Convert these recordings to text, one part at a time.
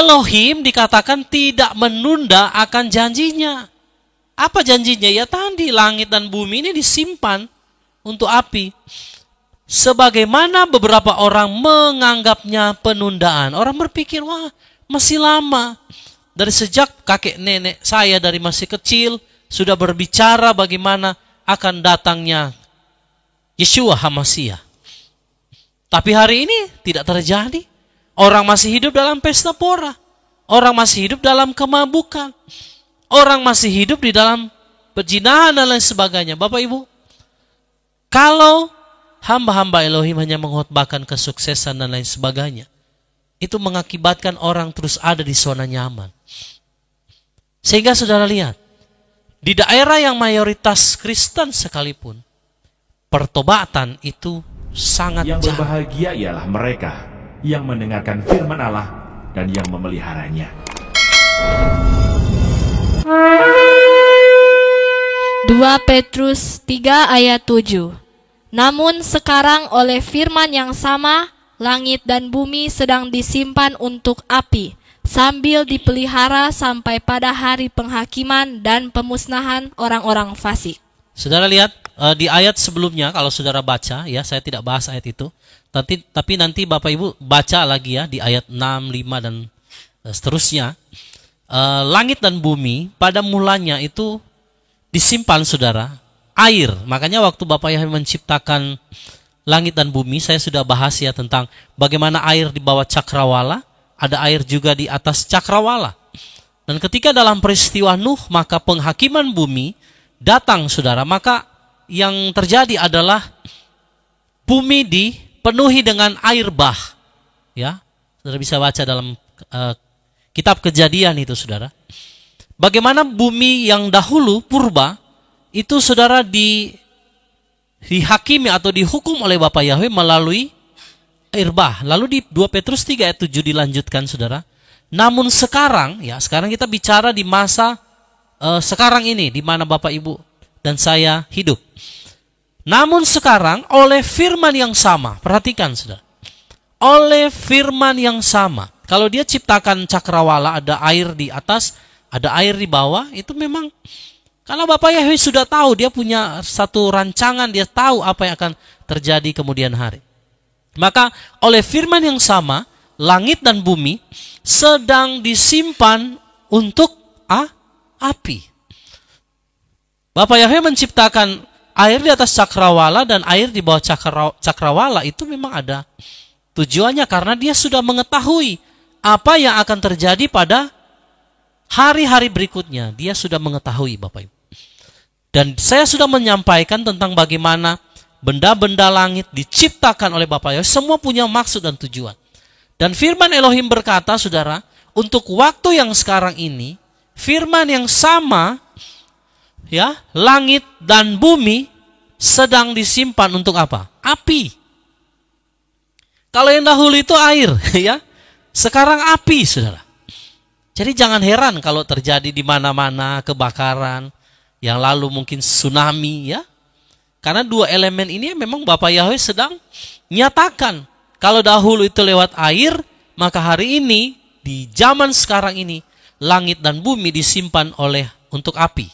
Elohim dikatakan tidak menunda akan janjinya. Apa janjinya? Ya tadi, langit dan bumi ini disimpan untuk api. Sebagaimana beberapa orang menganggapnya penundaan. Orang berpikir, wah masih lama. Dari sejak kakek nenek saya dari masih kecil sudah berbicara bagaimana akan datangnya Yeshua HaMashiach. Tapi hari ini tidak terjadi. Orang masih hidup dalam pesta pora. Orang masih hidup dalam kemabukan. Orang masih hidup di dalam perzinahan dan lain sebagainya. Bapak Ibu, kalau hamba-hamba Elohim hanya mengkhotbahkan kesuksesan dan lain sebagainya, itu mengakibatkan orang terus ada di zona nyaman. Sehingga saudara lihat, di daerah yang mayoritas Kristen sekalipun, pertobatan itu sangat Yang jarang. berbahagia ialah mereka yang mendengarkan firman Allah dan yang memeliharanya. 2 Petrus 3 ayat 7. Namun sekarang oleh firman yang sama, langit dan bumi sedang disimpan untuk api, sambil dipelihara sampai pada hari penghakiman dan pemusnahan orang-orang fasik. Saudara lihat di ayat sebelumnya, kalau saudara baca, ya saya tidak bahas ayat itu, tapi nanti Bapak Ibu baca lagi ya di ayat 6, 5 dan seterusnya. Langit dan bumi pada mulanya itu disimpan saudara, air. Makanya waktu Bapak Yahweh menciptakan langit dan bumi, saya sudah bahas ya tentang bagaimana air di bawah cakrawala, ada air juga di atas cakrawala. Dan ketika dalam peristiwa Nuh, maka penghakiman bumi datang saudara, maka yang terjadi adalah bumi dipenuhi dengan air bah. Ya, saudara bisa baca dalam kitab Kejadian itu saudara. Bagaimana bumi yang dahulu purba itu saudara dihakimi atau dihukum oleh Bapak Yahweh melalui air bah. Lalu di 2 Petrus 3 ayat 7 dilanjutkan saudara. Namun sekarang, ya sekarang kita bicara di masa sekarang ini, di mana Bapak Ibu dan saya hidup. Namun sekarang oleh firman yang sama, perhatikan saudara. Oleh firman yang sama. Kalau dia ciptakan cakrawala, ada air di atas, ada air di bawah, itu memang karena Bapak Yahweh sudah tahu, dia punya satu rancangan, dia tahu apa yang akan terjadi kemudian hari. Maka oleh firman yang sama, langit dan bumi sedang disimpan untuk api. Bapak Yahweh menciptakan air di atas cakrawala dan air di bawah cakrawala, itu memang ada tujuannya karena dia sudah mengetahui apa yang akan terjadi pada hari-hari berikutnya. Dia sudah mengetahui Bapak Ibu. Dan saya sudah menyampaikan tentang bagaimana benda-benda langit diciptakan oleh Bapak Yahweh, semua punya maksud dan tujuan. Dan firman Elohim berkata saudara, untuk waktu yang sekarang ini, firman yang sama, ya, langit dan bumi sedang disimpan untuk apa? Api. Kalau yang dahulu itu air, ya. Sekarang api, saudara. Jadi jangan heran kalau terjadi di mana-mana kebakaran, yang lalu mungkin tsunami, ya. Karena dua elemen ini memang Bapak Yahweh sedang nyatakan. Kalau dahulu itu lewat air, maka hari ini di zaman sekarang ini langit dan bumi disimpan untuk api.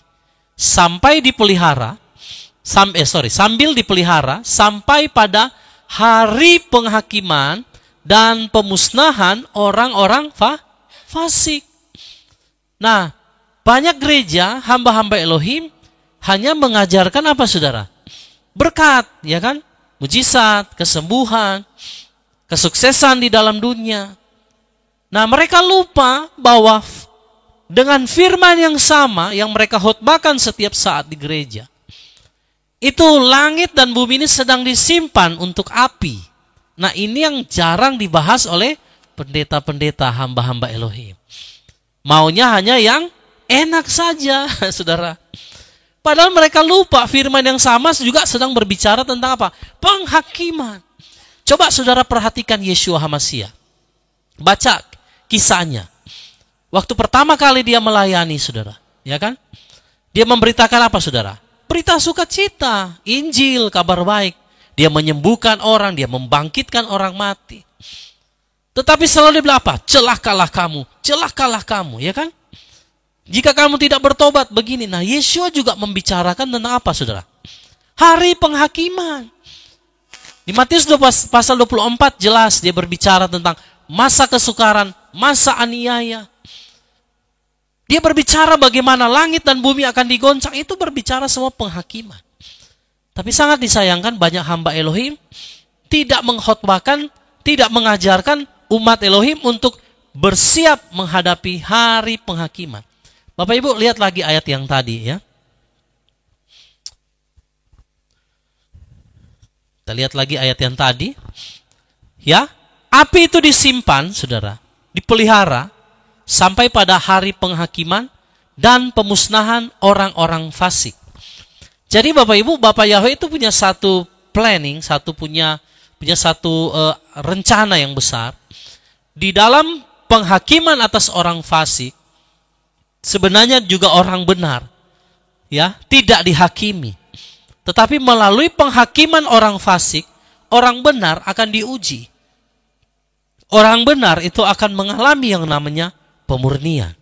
Sampai dipelihara, sambil dipelihara sampai pada hari penghakiman dan pemusnahan orang-orang fasik. Nah, banyak gereja hamba-hamba Elohim hanya mengajarkan apa saudara? Berkat, ya kan? Mujizat, kesembuhan, kesuksesan di dalam dunia. Nah, mereka lupa bahwa dengan firman yang sama yang mereka khotbahkan setiap saat di gereja, itu langit dan bumi ini sedang disimpan untuk api. Nah, ini yang jarang dibahas oleh pendeta-pendeta hamba-hamba Elohim. Maunya hanya yang enak saja, saudara. Padahal mereka lupa firman yang sama juga sedang berbicara tentang apa? Penghakiman. Coba saudara perhatikan Yeshua HaMashiach. Baca kisahnya. Waktu pertama kali dia melayani, saudara, ya kan? Dia memberitakan apa, saudara? Berita sukacita, Injil, kabar baik. Dia menyembuhkan orang, dia membangkitkan orang mati. Tetapi selalu dibilang apa? Celakalah kamu, ya kan? Jika kamu tidak bertobat begini. Nah, Yeshua juga membicarakan tentang apa, saudara? Hari penghakiman. Di Matius pasal 24 jelas dia berbicara tentang masa kesukaran, masa aniaya. Dia berbicara bagaimana langit dan bumi akan digoncang. Itu berbicara semua penghakiman. Tapi sangat disayangkan banyak hamba Elohim tidak mengkhotbahkan, tidak mengajarkan umat Elohim untuk bersiap menghadapi hari penghakiman. Bapak Ibu lihat lagi ayat yang tadi ya. Kita lihat lagi ayat yang tadi. Ya, api itu disimpan, saudara, dipelihara sampai pada hari penghakiman dan pemusnahan orang-orang fasik. Jadi Bapak Ibu, Bapak Yahweh itu punya satu planning, punya satu rencana yang besar. Di dalam penghakiman atas orang fasik, sebenarnya juga orang benar, ya, tidak dihakimi. Tetapi melalui penghakiman orang fasik, orang benar akan diuji. Orang benar itu akan mengalami yang namanya pemurnian.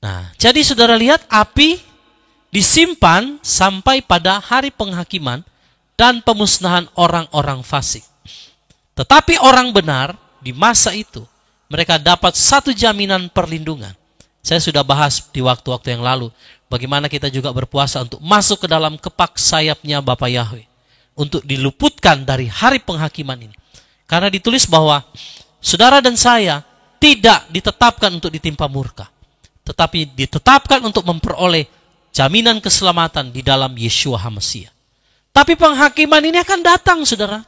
Nah, jadi saudara lihat api disimpan sampai pada hari penghakiman dan pemusnahan orang-orang fasik. Tetapi orang benar di masa itu, mereka dapat satu jaminan perlindungan. Saya sudah bahas di waktu-waktu yang lalu, bagaimana kita juga berpuasa untuk masuk ke dalam kepak sayapnya Bapa Yahweh, untuk diluputkan dari hari penghakiman ini. Karena ditulis bahwa saudara dan saya tidak ditetapkan untuk ditimpa murka, tetapi ditetapkan untuk memperoleh jaminan keselamatan di dalam Yeshua HaMasiah. Tapi penghakiman ini akan datang, saudara.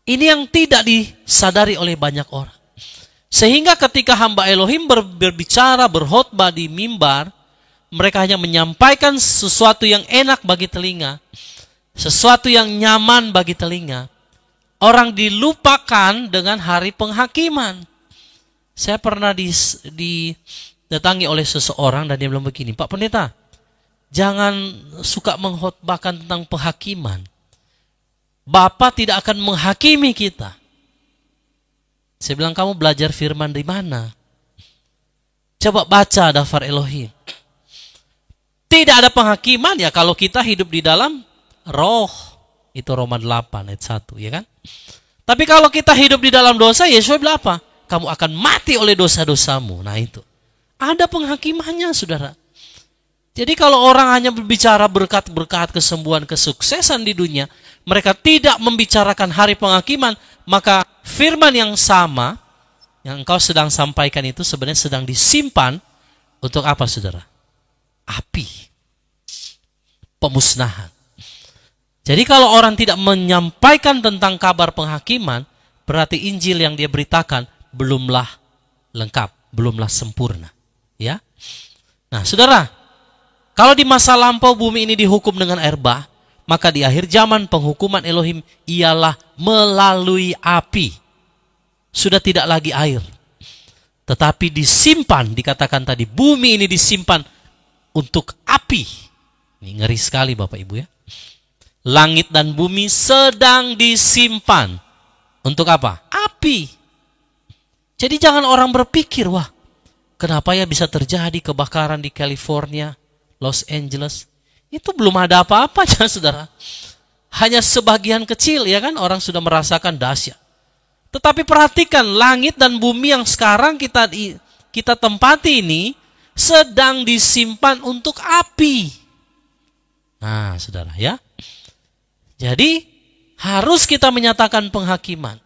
Ini yang tidak disadari oleh banyak orang. Sehingga ketika hamba Elohim berbicara, berkhotbah di mimbar, mereka hanya menyampaikan sesuatu yang enak bagi telinga, sesuatu yang nyaman bagi telinga. Orang dilupakan dengan hari penghakiman. Saya pernah didatangi oleh seseorang dan dia bilang begini, Pak Pendeta, jangan suka mengkhotbahkan tentang penghakiman. Bapak tidak akan menghakimi kita. Saya bilang, kamu belajar firman di mana? Coba baca daftar Elohim. Tidak ada penghakiman ya kalau kita hidup di dalam roh. Itu Roma 8 ayat 1, ya kan? Tapi kalau kita hidup di dalam dosa, Yesus bilang apa? Kamu akan mati oleh dosa-dosamu. Nah itu. Ada penghakimannya, saudara. Jadi kalau orang hanya berbicara berkat-berkat, kesembuhan, kesuksesan di dunia, mereka tidak membicarakan hari penghakiman, maka firman yang sama yang engkau sedang sampaikan itu sebenarnya sedang disimpan untuk apa, saudara? Api. Pemusnahan. Jadi kalau orang tidak menyampaikan tentang kabar penghakiman, berarti Injil yang dia beritakan belumlah lengkap, belumlah sempurna. Ya. Nah, saudara, kalau di masa lampau bumi ini dihukum dengan air bah, maka di akhir zaman penghukuman Elohim ialah melalui api. Sudah tidak lagi air. Tetapi disimpan, dikatakan tadi, bumi ini disimpan untuk api. Ini ngeri sekali Bapak Ibu ya. Langit dan bumi sedang disimpan. Untuk apa? Api. Jadi jangan orang berpikir, wah, kenapa ya bisa terjadi kebakaran di California, Los Angeles? Itu belum ada apa-apanya, saudara. Hanya sebagian kecil, ya kan, orang sudah merasakan dahsyat. Tetapi perhatikan, langit dan bumi yang sekarang kita tempati ini sedang disimpan untuk api. Nah, saudara ya. Jadi harus kita menyatakan penghakiman.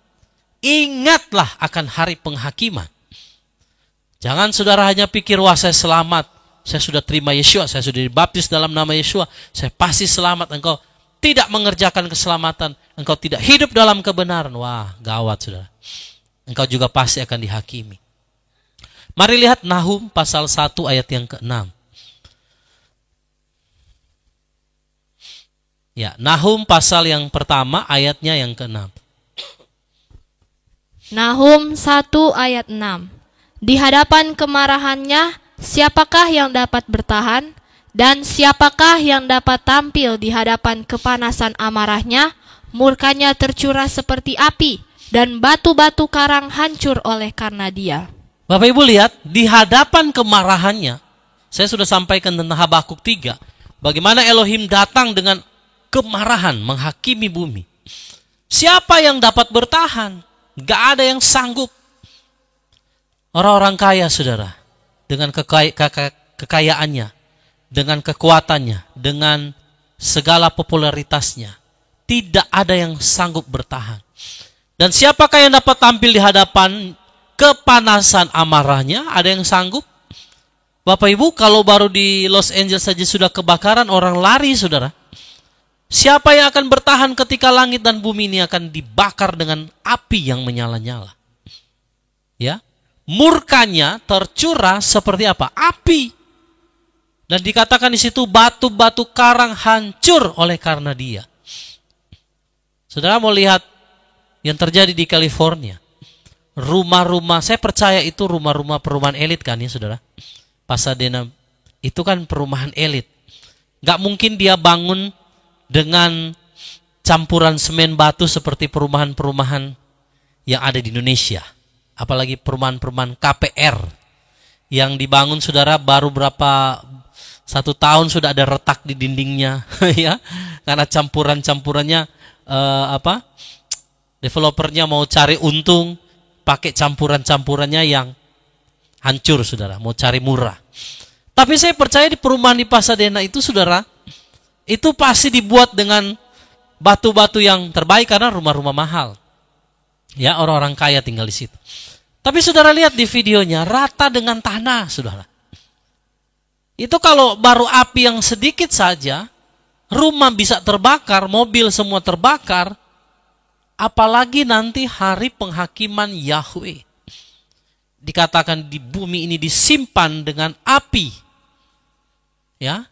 Ingatlah akan hari penghakiman. Jangan saudara hanya pikir, wah saya selamat. Saya sudah terima Yeshua, saya sudah dibaptis dalam nama Yeshua, saya pasti selamat. Engkau tidak mengerjakan keselamatan, engkau tidak hidup dalam kebenaran. Wah, gawat saudara. Engkau juga pasti akan dihakimi. Mari lihat Nahum pasal 1 ayat yang ke-6. Ya, Nahum pasal yang pertama ayatnya yang ke-6. Nahum 1 ayat 6. Di hadapan kemarahannya, siapakah yang dapat bertahan? Dan siapakah yang dapat tampil di hadapan kepanasan amarahnya? Murkanya tercurah seperti api, dan batu-batu karang hancur oleh karena Dia. Bapak Ibu lihat, di hadapan kemarahannya, saya sudah sampaikan tentang Habakuk 3, bagaimana Elohim datang dengan kemarahan menghakimi bumi. Siapa yang dapat bertahan? Gak ada yang sanggup. Orang-orang kaya, saudara, dengan kekayaannya, dengan kekuatannya, dengan segala popularitasnya, tidak ada yang sanggup bertahan. Dan siapakah yang dapat tampil di hadapan kepanasan amarahnya? Ada yang sanggup? Bapak Ibu, kalau baru di Los Angeles saja sudah kebakaran, orang lari, saudara. Siapa yang akan bertahan ketika langit dan bumi ini akan dibakar dengan api yang menyala-nyala? Ya, murkanya tercurah seperti apa? Api. Dan dikatakan di situ batu-batu karang hancur oleh karena Dia. Saudara mau lihat yang terjadi di California? Rumah-rumah, saya percaya itu rumah-rumah perumahan elit kan ya, saudara. Pasadena itu kan perumahan elit. Gak mungkin dia bangun dengan campuran semen batu seperti perumahan-perumahan yang ada di Indonesia. Apalagi perumahan-perumahan KPR yang dibangun, saudara, baru berapa 1 tahun sudah ada retak di dindingnya, ya, karena campurannya developernya mau cari untung, pakai campurannya yang hancur, saudara, mau cari murah. Tapi saya percaya di perumahan di Pasadena itu, saudara, itu pasti dibuat dengan batu-batu yang terbaik karena rumah-rumah mahal. Ya, orang-orang kaya tinggal di situ. Tapi saudara lihat di videonya, rata dengan tanah, saudara. Itu kalau baru api yang sedikit saja, rumah bisa terbakar, mobil semua terbakar. Apalagi nanti hari penghakiman Yahweh. Dikatakan di bumi ini disimpan dengan api. Ya.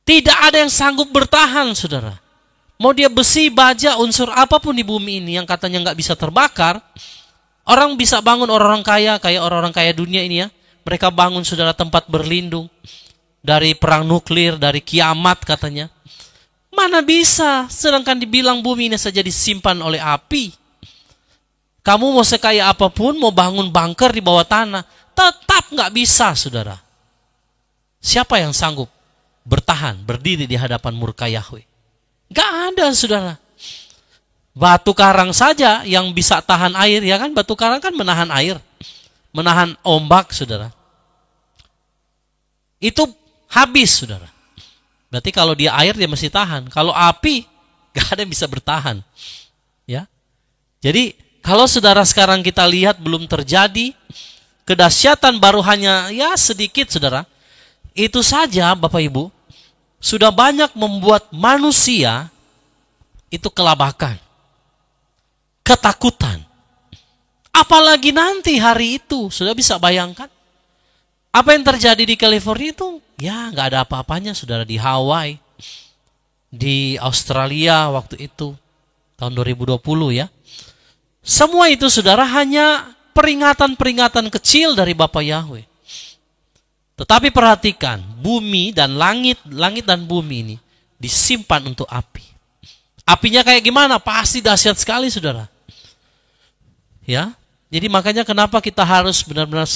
Tidak ada yang sanggup bertahan, saudara. Mau dia besi, baja, unsur apapun di bumi ini yang katanya nggak bisa terbakar. Orang bisa bangun, orang-orang kaya, kayak orang-orang kaya dunia ini ya. Mereka bangun, saudara, tempat berlindung. Dari perang nuklir, dari kiamat katanya. Mana bisa, sedangkan dibilang bumi ini saja disimpan oleh api. Kamu mau sekaya apapun, mau bangun bunker di bawah tanah, tetap nggak bisa, saudara. Siapa yang sanggup bertahan, berdiri di hadapan murka Yahweh? Gak ada, saudara. Batu karang saja yang bisa tahan air, ya kan? Batu karang kan menahan air, menahan ombak, saudara. Itu habis, saudara. Berarti kalau dia air, dia masih tahan. Kalau api, gak ada yang bisa bertahan. Ya. Jadi, kalau saudara sekarang kita lihat belum terjadi, kedahsyatan baru hanya ya sedikit, saudara. Itu saja, Bapak Ibu, sudah banyak membuat manusia itu kelabakan, ketakutan. Apalagi nanti hari itu, sudah bisa bayangkan. Apa yang terjadi di California itu, ya nggak ada apa-apanya, saudara, di Hawaii, di Australia waktu itu, tahun 2020 ya. Semua itu, saudara, hanya peringatan-peringatan kecil dari Bapa Yahweh. Tetapi perhatikan, bumi dan langit dan bumi ini disimpan untuk api. Apinya kayak gimana? Pasti dahsyat sekali, saudara. Ya, jadi makanya kenapa kita harus benar-benar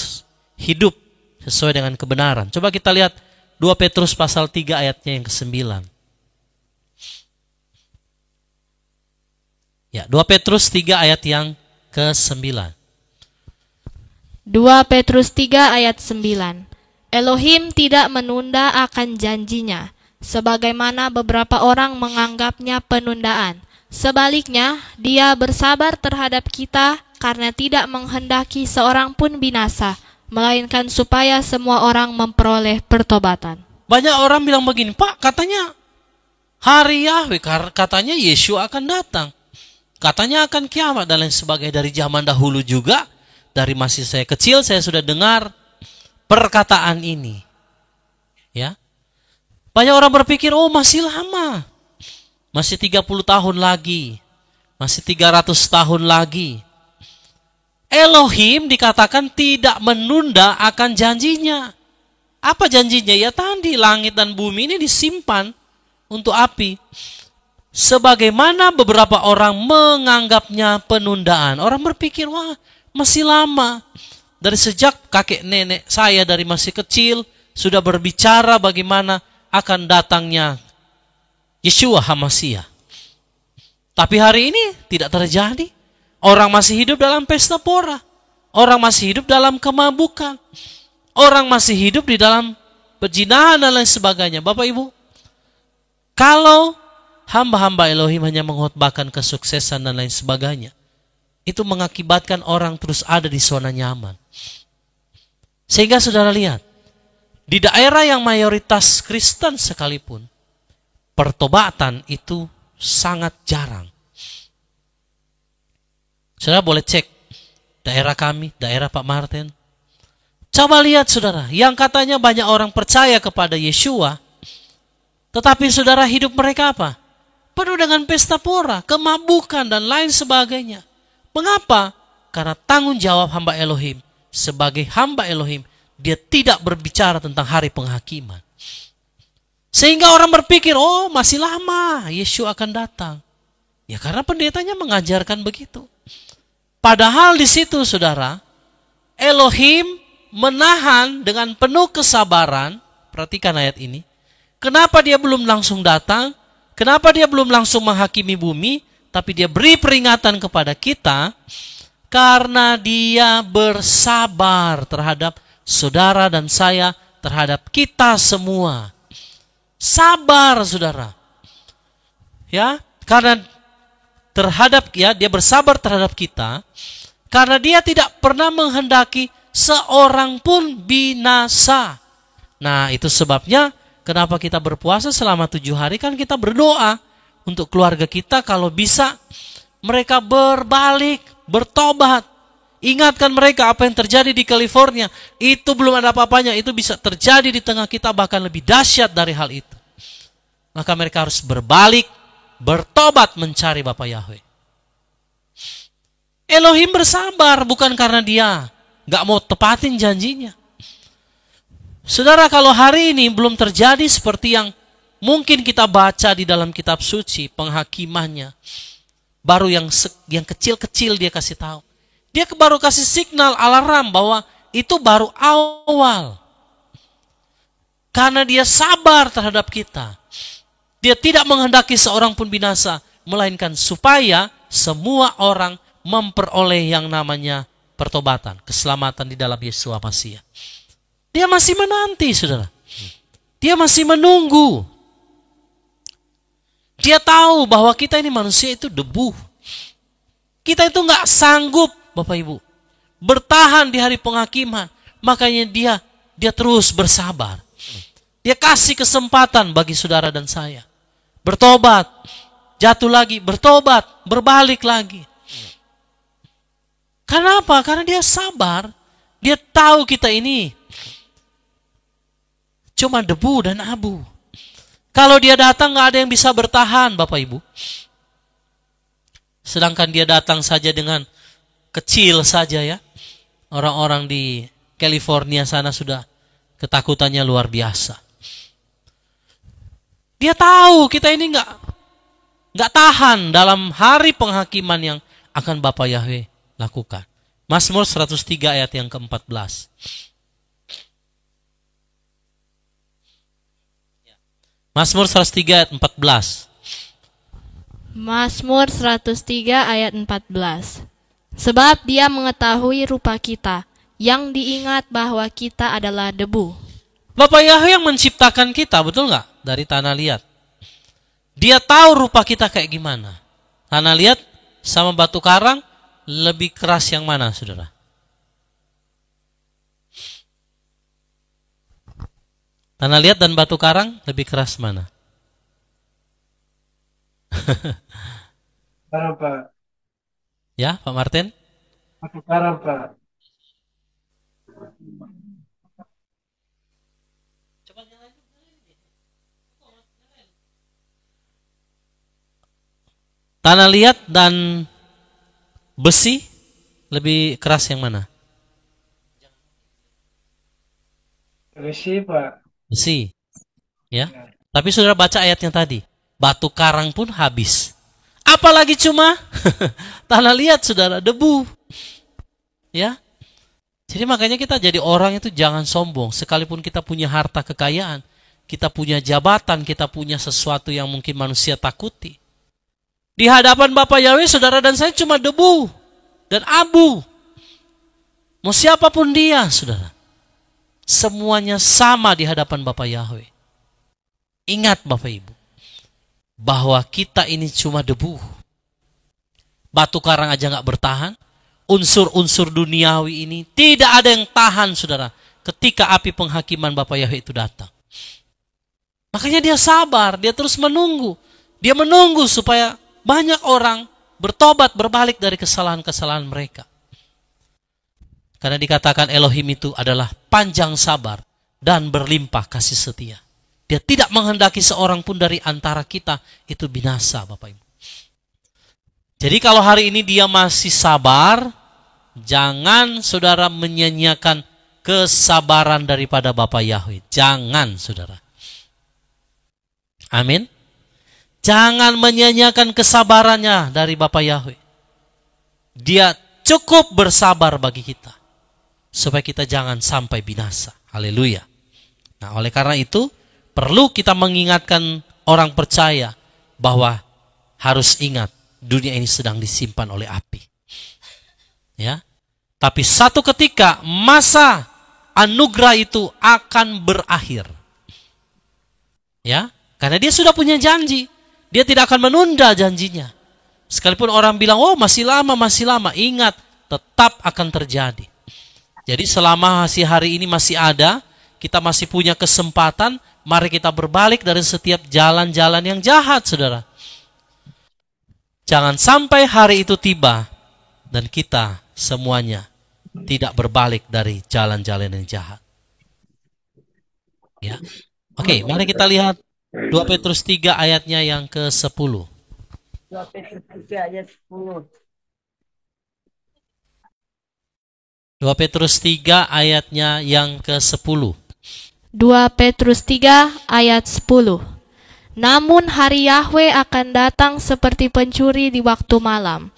hidup sesuai dengan kebenaran. Coba kita lihat 2 Petrus pasal 3 ayatnya yang ke-9. Ya, 2 Petrus 3 ayat yang ke-9. 2 Petrus 3 ayat 9. Elohim tidak menunda akan janjinya, sebagaimana beberapa orang menganggapnya penundaan. Sebaliknya, Dia bersabar terhadap kita karena tidak menghendaki seorang pun binasa, melainkan supaya semua orang memperoleh pertobatan. Banyak orang bilang begini, Pak, katanya hari Yahweh, katanya Yesus akan datang. Katanya akan kiamat dan lain sebagainya. Dari zaman dahulu juga, dari masih saya kecil, saya sudah dengar perkataan ini. Ya. Banyak orang berpikir, oh masih lama. Masih 30 tahun lagi. Masih 300 tahun lagi. Elohim dikatakan tidak menunda akan janjinya. Apa janjinya? Ya tadi langit dan bumi ini disimpan untuk api. Sebagaimana beberapa orang menganggapnya penundaan. Orang berpikir, wah masih lama. Dari sejak kakek nenek saya dari masih kecil sudah berbicara bagaimana akan datangnya Yeshua HaMashiach. Tapi hari ini tidak terjadi. Orang masih hidup dalam pesta pora. Orang masih hidup dalam kemabukan. Orang masih hidup di dalam perzinahan dan lain sebagainya. Bapak Ibu, kalau hamba-hamba Elohim hanya mengkhotbahkan kesuksesan dan lain sebagainya, itu mengakibatkan orang terus ada di zona nyaman. Sehingga saudara lihat, di daerah yang mayoritas Kristen sekalipun, pertobatan itu sangat jarang. Saudara boleh cek daerah kami, daerah Pak Martin. Coba lihat saudara, yang katanya banyak orang percaya kepada Yeshua, tetapi saudara hidup mereka apa? Penuh dengan pesta pora, kemabukan dan lain sebagainya. Mengapa? Karena tanggung jawab hamba Elohim. Sebagai hamba Elohim, dia tidak berbicara tentang hari penghakiman. Sehingga orang berpikir, oh masih lama Yeshua akan datang. Ya karena pendetanya mengajarkan begitu. Padahal di situ saudara, Elohim menahan dengan penuh kesabaran. Perhatikan ayat ini. Kenapa dia belum langsung datang? Kenapa dia belum langsung menghakimi bumi? Tapi dia beri peringatan kepada kita. Karena dia bersabar terhadap saudara dan saya, terhadap kita semua. Sabar saudara. Ya, karena dia bersabar terhadap kita. Karena dia tidak pernah menghendaki seorang pun binasa. Nah, itu sebabnya kenapa kita berpuasa selama 7 hari, kan kita berdoa untuk keluarga kita kalau bisa mereka berbalik, bertobat. Ingatkan mereka apa yang terjadi di California. Itu belum ada apa-apanya, itu bisa terjadi di tengah kita bahkan lebih dahsyat dari hal itu. Maka mereka harus berbalik, bertobat mencari Bapa Yahweh. Elohim bersabar bukan karena dia gak mau tepatin janjinya. Saudara, kalau hari ini belum terjadi seperti yang mungkin kita baca di dalam kitab suci, penghakimannya, baru yang kecil-kecil dia kasih tahu. Dia baru kasih signal alarm bahwa itu baru awal. Karena dia sabar terhadap kita. Dia tidak menghendaki seorang pun binasa, melainkan supaya semua orang memperoleh yang namanya pertobatan, keselamatan di dalam Yeshua HaMashiach. Dia masih menanti, saudara. Dia masih menunggu. Dia tahu bahwa kita ini manusia itu debu. Kita itu gak sanggup, Bapak Ibu, bertahan di hari penghakiman. Makanya dia terus bersabar. Dia kasih kesempatan bagi saudara dan saya. Bertobat, jatuh lagi, bertobat, berbalik lagi. Kenapa? Karena dia sabar. Dia tahu kita ini cuma debu dan abu. Kalau dia datang gak ada yang bisa bertahan, Bapak Ibu. Sedangkan dia datang saja dengan kecil saja ya. Orang-orang di California sana sudah ketakutannya luar biasa. Dia tahu kita ini gak tahan dalam hari penghakiman yang akan Bapa Yahweh lakukan. Mazmur 103 ayat yang ke-14. Mazmur 103 ayat 14. Mazmur 103 ayat 14. Sebab dia mengetahui rupa kita, yang diingat bahwa kita adalah debu. Bapa Yahweh yang menciptakan kita, betul nggak? Dari tanah liat. Dia tahu rupa kita kayak gimana. Tanah liat sama batu karang, lebih keras yang mana, saudara? Tanah liat dan batu karang, lebih keras mana? Karang, Pak. Ya, Pak Martin? Batu karang, Pak. Tanah liat dan besi, lebih keras yang mana? Besi, Pak. Besi. Ya. Tapi saudara baca ayatnya tadi. batu karang pun habis. Apalagi cuma tanah liat, saudara, debu. Ya. Jadi makanya kita jadi orang itu jangan sombong. Sekalipun kita punya harta kekayaan, kita punya jabatan, kita punya sesuatu yang mungkin manusia takuti. Di hadapan Bapa Yahweh, saudara dan saya cuma debu dan abu. Mau siapapun dia, saudara. Semuanya sama di hadapan Bapa Yahweh. Ingat Bapak Ibu, bahwa kita ini cuma debu. Batu karang aja gak bertahan. Unsur-unsur duniawi ini tidak ada yang tahan, saudara, ketika api penghakiman Bapa Yahweh itu datang. Makanya dia sabar, dia terus menunggu. Dia menunggu supaya banyak orang bertobat, berbalik dari kesalahan-kesalahan mereka. Karena dikatakan Elohim itu adalah panjang sabar dan berlimpah kasih setia. Dia tidak menghendaki seorang pun dari antara kita itu binasa, Bapak Ibu. Jadi kalau hari ini dia masih sabar, jangan saudara menyanyiakan kesabaran daripada Bapa Yahweh. Jangan, saudara. Amin. Jangan menyanyiakan kesabarannya dari Bapa Yahweh. Dia cukup bersabar bagi kita, supaya kita jangan sampai binasa. Haleluya. Nah, oleh karena itu, perlu kita mengingatkan orang percaya bahwa harus ingat dunia ini sedang disimpan oleh api. Ya. Tapi satu ketika masa anugerah itu akan berakhir. Ya, karena dia sudah punya janji. Dia tidak akan menunda janjinya. Sekalipun orang bilang, "Oh, masih lama." Ingat, tetap akan terjadi. Jadi selama hari ini masih ada, kita masih punya kesempatan, mari kita berbalik dari setiap jalan-jalan yang jahat, saudara. Jangan sampai hari itu tiba dan kita semuanya tidak berbalik dari jalan-jalan yang jahat. Ya. Oke, mari kita lihat 2 Petrus 3 ayatnya yang ke-10. 2 Petrus 3 ayat 10. 2 Petrus 3 ayatnya yang ke-10. 2 Petrus 3 ayat 10. Namun hari Yahweh akan datang seperti pencuri di waktu malam.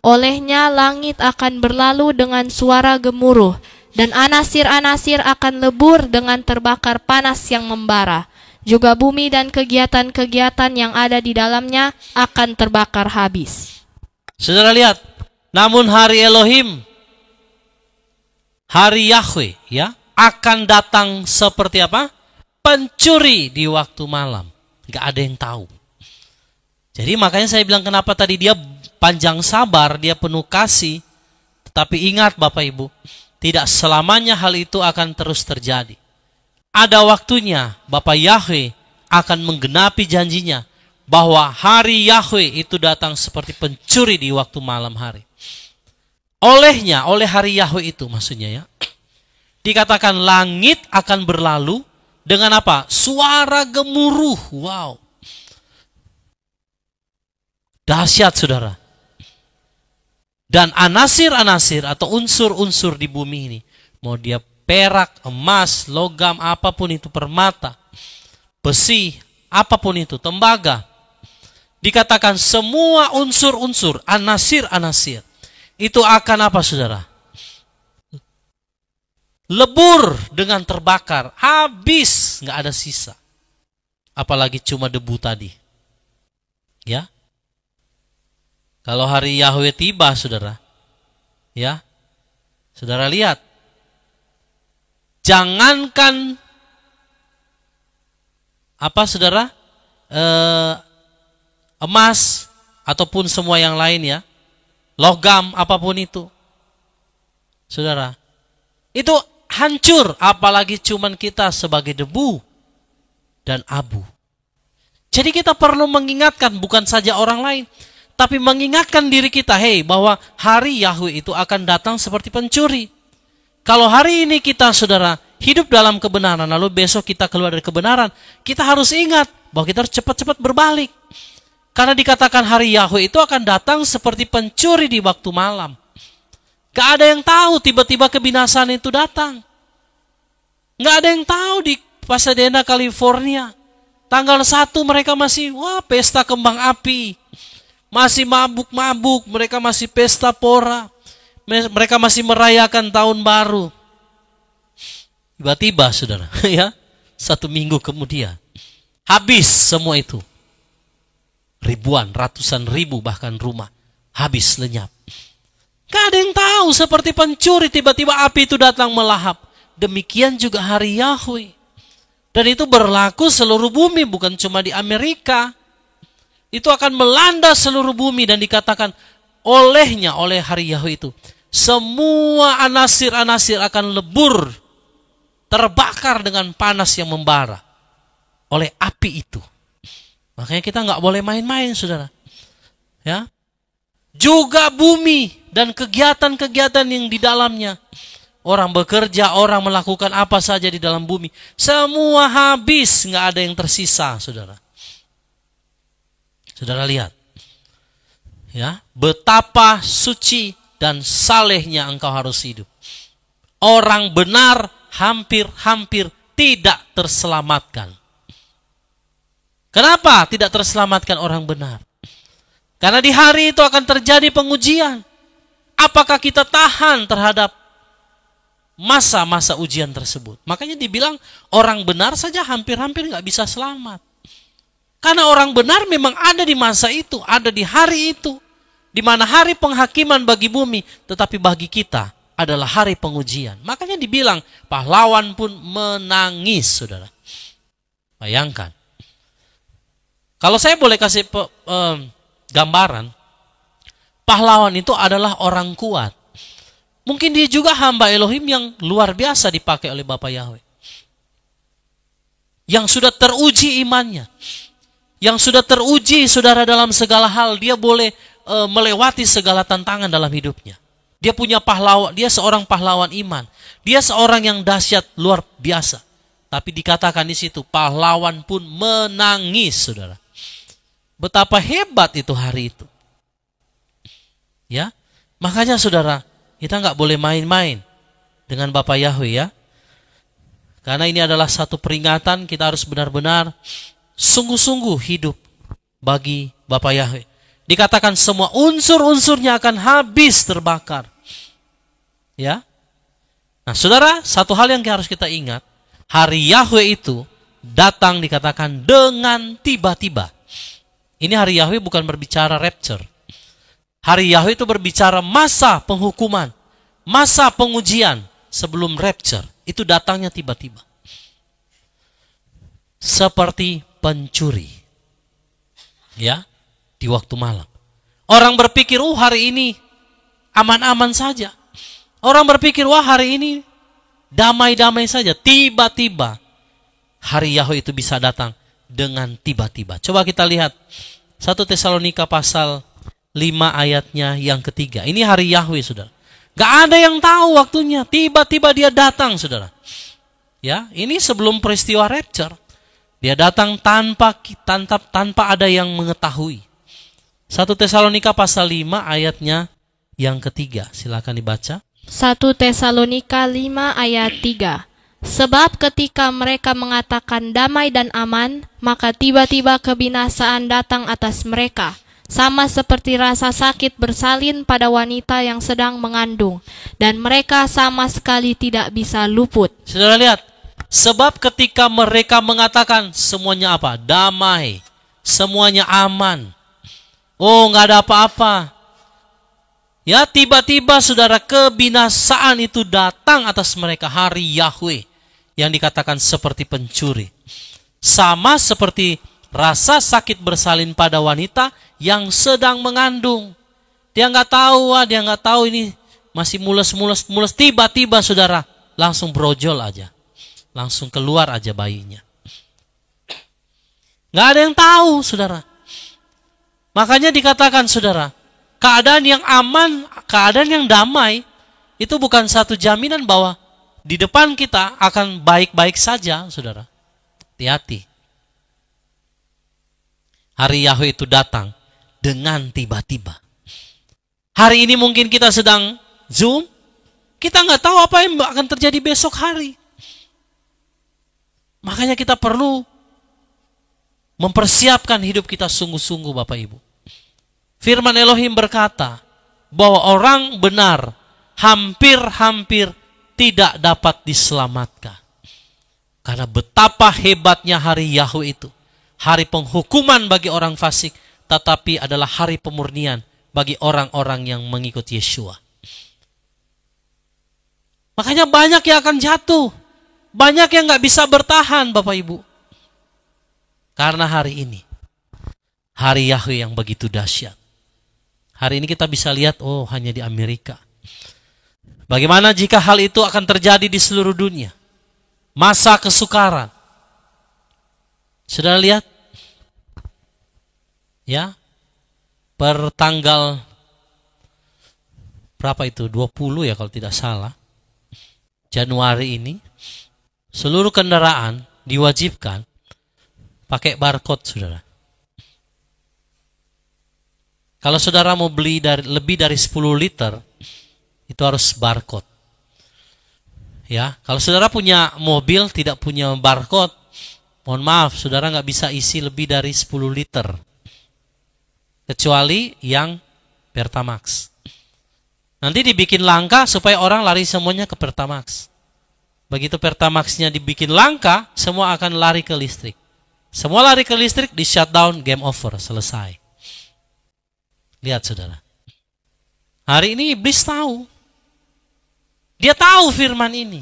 Olehnya langit akan berlalu dengan suara gemuruh, dan anasir-anasir akan lebur dengan terbakar panas yang membara. Juga bumi dan kegiatan-kegiatan yang ada di dalamnya akan terbakar habis. Saudara lihat, namun hari Elohim, hari Yahweh, ya, akan datang seperti apa? Pencuri di waktu malam. Gak ada yang tahu. Jadi makanya saya bilang kenapa tadi dia panjang sabar, dia penuh kasih. Tetapi ingat Bapak Ibu, tidak selamanya hal itu akan terus terjadi. Ada waktunya Bapa Yahweh akan menggenapi janjinya bahwa hari Yahweh itu datang seperti pencuri di waktu malam hari. Oleh hari Yahweh itu maksudnya ya, dikatakan langit akan berlalu dengan apa? Suara gemuruh. Wow. Dahsyat, saudara. Dan anasir-anasir atau unsur-unsur di bumi ini, mau dia perak, emas, logam, apapun itu, permata, besi, apapun itu, tembaga, dikatakan semua unsur-unsur, anasir-anasir, itu akan apa, saudara? Lebur dengan terbakar, habis, nggak ada sisa. Apalagi cuma debu tadi. Ya. Kalau hari Yahweh tiba, saudara, ya, saudara lihat, jangankan apa, saudara, emas ataupun semua yang lain ya, logam apapun itu, saudara, itu hancur, apalagi cuman kita sebagai debu dan abu. Jadi kita perlu mengingatkan bukan saja orang lain, tapi mengingatkan diri kita, bahwa hari Yahweh itu akan datang seperti pencuri. Kalau hari ini kita, saudara, hidup dalam kebenaran, lalu besok kita keluar dari kebenaran, kita harus ingat bahwa kita harus cepat-cepat berbalik. Karena dikatakan hari Yahweh itu akan datang seperti pencuri di waktu malam. Gak ada yang tahu tiba-tiba kebinasaan itu datang. Gak ada yang tahu di Pasadena, California. Tanggal 1 mereka masih pesta kembang api. Masih mabuk-mabuk, mereka masih pesta pora. Mereka masih merayakan tahun baru. Tiba-tiba saudara, ya, 1 minggu kemudian habis semua itu. Ribuan, ratusan ribu bahkan rumah habis lenyap. Gak ada yang tahu, seperti pencuri tiba-tiba api itu datang melahap. Demikian juga hari Yahweh. Dan itu berlaku seluruh bumi, bukan cuma di Amerika. Itu akan melanda seluruh bumi dan dikatakan oleh hari Yahweh itu, semua anasir-anasir akan lebur, terbakar dengan panas yang membara oleh api itu. Makanya kita nggak boleh main-main, saudara. Ya, juga bumi dan kegiatan-kegiatan yang di dalamnya. Orang bekerja, orang melakukan apa saja di dalam bumi. Semua habis, nggak ada yang tersisa, saudara. Saudara lihat. Ya, betapa suci dan salehnya engkau harus hidup. Orang benar hampir-hampir tidak terselamatkan. Kenapa tidak terselamatkan orang benar? Karena di hari itu akan terjadi pengujian. Apakah kita tahan terhadap masa-masa ujian tersebut? Makanya dibilang orang benar saja hampir-hampir nggak bisa selamat. Karena orang benar memang ada di masa itu, ada di hari itu, di mana hari penghakiman bagi bumi, tetapi bagi kita adalah hari pengujian. Makanya dibilang pahlawan pun menangis, saudara. Bayangkan. Kalau saya boleh kasih gambaran, pahlawan itu adalah orang kuat. Mungkin dia juga hamba Elohim yang luar biasa dipakai oleh Bapa Yahweh. Yang sudah teruji imannya. Yang sudah teruji, saudara, dalam segala hal. Dia boleh melewati segala tantangan dalam hidupnya. Dia punya pahlawan, dia seorang pahlawan iman. Dia seorang yang dahsyat, luar biasa. Tapi dikatakan di situ, pahlawan pun menangis, saudara. Betapa hebat itu hari itu. Ya, makanya saudara, kita nggak boleh main-main dengan Bapa Yahweh, ya. Karena ini adalah satu peringatan, kita harus benar-benar sungguh-sungguh hidup bagi Bapa Yahweh. Dikatakan semua unsur-unsurnya akan habis terbakar. Ya. Nah, saudara, satu hal yang harus kita ingat, hari Yahweh itu datang dikatakan dengan tiba-tiba. Ini hari Yahweh bukan berbicara rapture. Hari Yahweh itu berbicara masa penghukuman, masa pengujian sebelum rapture. Itu datangnya tiba-tiba. Seperti pencuri. Ya, di waktu malam. Orang berpikir, hari ini aman-aman saja. Orang berpikir, hari ini damai-damai saja. Tiba-tiba hari Yahweh itu bisa datang dengan tiba-tiba. Coba kita lihat 1 Tesalonika pasal 5 ayatnya yang ketiga. Ini hari Yahweh, saudara. Gak ada yang tahu waktunya. Tiba-tiba dia datang, saudara. Ya, ini sebelum peristiwa rapture. Dia datang tanpa ada yang mengetahui. 1 Tesalonika pasal 5 ayatnya yang ketiga. Silakan dibaca. 1 Tesalonika 5 ayat 3. Sebab ketika mereka mengatakan damai dan aman, maka tiba-tiba kebinasaan datang atas mereka, sama seperti rasa sakit bersalin pada wanita yang sedang mengandung, dan mereka sama sekali tidak bisa luput. Saudara lihat, sebab ketika mereka mengatakan semuanya apa? Damai, semuanya aman. Nggak ada apa-apa. Ya, tiba-tiba saudara, kebinasaan itu datang atas mereka, hari Yahweh yang dikatakan seperti pencuri. Sama seperti rasa sakit bersalin pada wanita yang sedang mengandung. Dia nggak tahu ini masih mules. Tiba-tiba saudara, langsung brojol aja. Langsung keluar aja bayinya. Nggak ada yang tahu, saudara. Makanya dikatakan, saudara, keadaan yang aman, keadaan yang damai, itu bukan satu jaminan bahwa di depan kita akan baik-baik saja, saudara. Hati-hati. Hari Yahweh itu datang dengan tiba-tiba. Hari ini mungkin kita sedang Zoom, kita nggak tahu apa yang akan terjadi besok hari. Makanya kita perlu mempersiapkan hidup kita sungguh-sungguh Bapak Ibu. Firman Elohim berkata bahwa orang benar hampir-hampir tidak dapat diselamatkan. Karena betapa hebatnya hari Yahweh itu. Hari penghukuman bagi orang fasik, tetapi adalah hari pemurnian bagi orang-orang yang mengikut Yeshua. Makanya banyak yang akan jatuh. Banyak yang gak bisa bertahan Bapak Ibu. Karena hari ini, hari Yahweh yang begitu dahsyat. Hari ini kita bisa lihat, oh hanya di Amerika. Bagaimana jika hal itu akan terjadi di seluruh dunia? Masa kesukaran. Sudah lihat? Ya, per tanggal berapa itu? 20 ya kalau tidak salah. Januari ini, seluruh kendaraan diwajibkan pakai barcode, saudara. Kalau saudara mau beli lebih dari 10 liter, itu harus barcode. Ya, kalau saudara punya mobil tidak punya barcode, mohon maaf, saudara nggak bisa isi lebih dari 10 liter. Kecuali yang Pertamax. Nanti dibikin langka supaya orang lari semuanya ke Pertamax. Begitu Pertamaxnya dibikin langka, semua akan lari ke listrik. Semua lari ke listrik, di shutdown, game over, selesai. Lihat saudara. Hari ini iblis tahu. Dia tahu firman ini.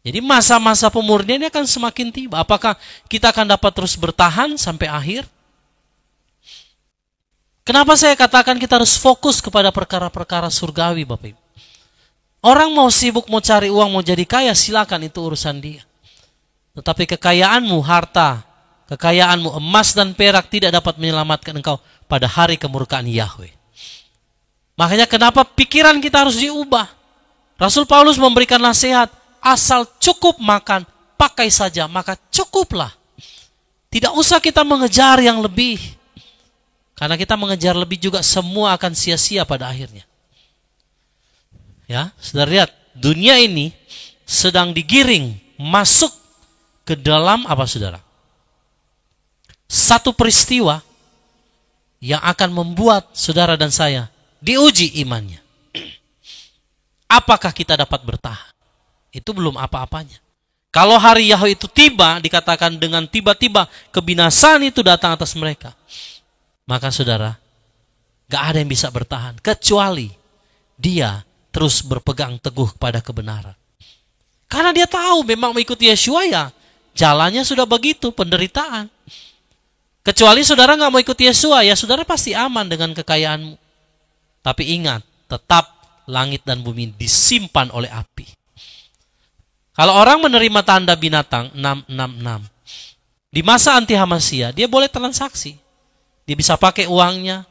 Jadi masa-masa pemurnian ini akan semakin tiba. Apakah kita akan dapat terus bertahan sampai akhir? Kenapa saya katakan kita harus fokus kepada perkara-perkara surgawi, Bapak Ibu? Orang mau sibuk, mau cari uang, mau jadi kaya, silakan, itu urusan dia. Tetapi kekayaanmu, harta, kekayaanmu, emas dan perak tidak dapat menyelamatkan engkau pada hari kemurkaan Yahweh. Makanya kenapa pikiran kita harus diubah. Rasul Paulus memberikan nasihat, asal cukup makan, pakai saja, maka cukuplah. Tidak usah kita mengejar yang lebih. Karena kita mengejar lebih juga semua akan sia-sia pada akhirnya. Ya, saudara lihat, dunia ini sedang digiring masuk ke dalam apa saudara? Satu peristiwa yang akan membuat saudara dan saya diuji imannya. Apakah kita dapat bertahan? Itu belum apa-apanya. Kalau hari Yahweh itu tiba, dikatakan dengan tiba-tiba kebinasaan itu datang atas mereka. Maka saudara, gak ada yang bisa bertahan. Kecuali dia terus berpegang teguh kepada kebenaran. Karena dia tahu memang mengikuti Yeshua ya, jalannya sudah begitu, penderitaan. Kecuali saudara gak mau ikut Yeshua, ya saudara pasti aman dengan kekayaanmu. Tapi ingat, tetap langit dan bumi disimpan oleh api. Kalau orang menerima tanda binatang 666, di masa anti Hamasia, dia boleh transaksi. Dia bisa pakai uangnya,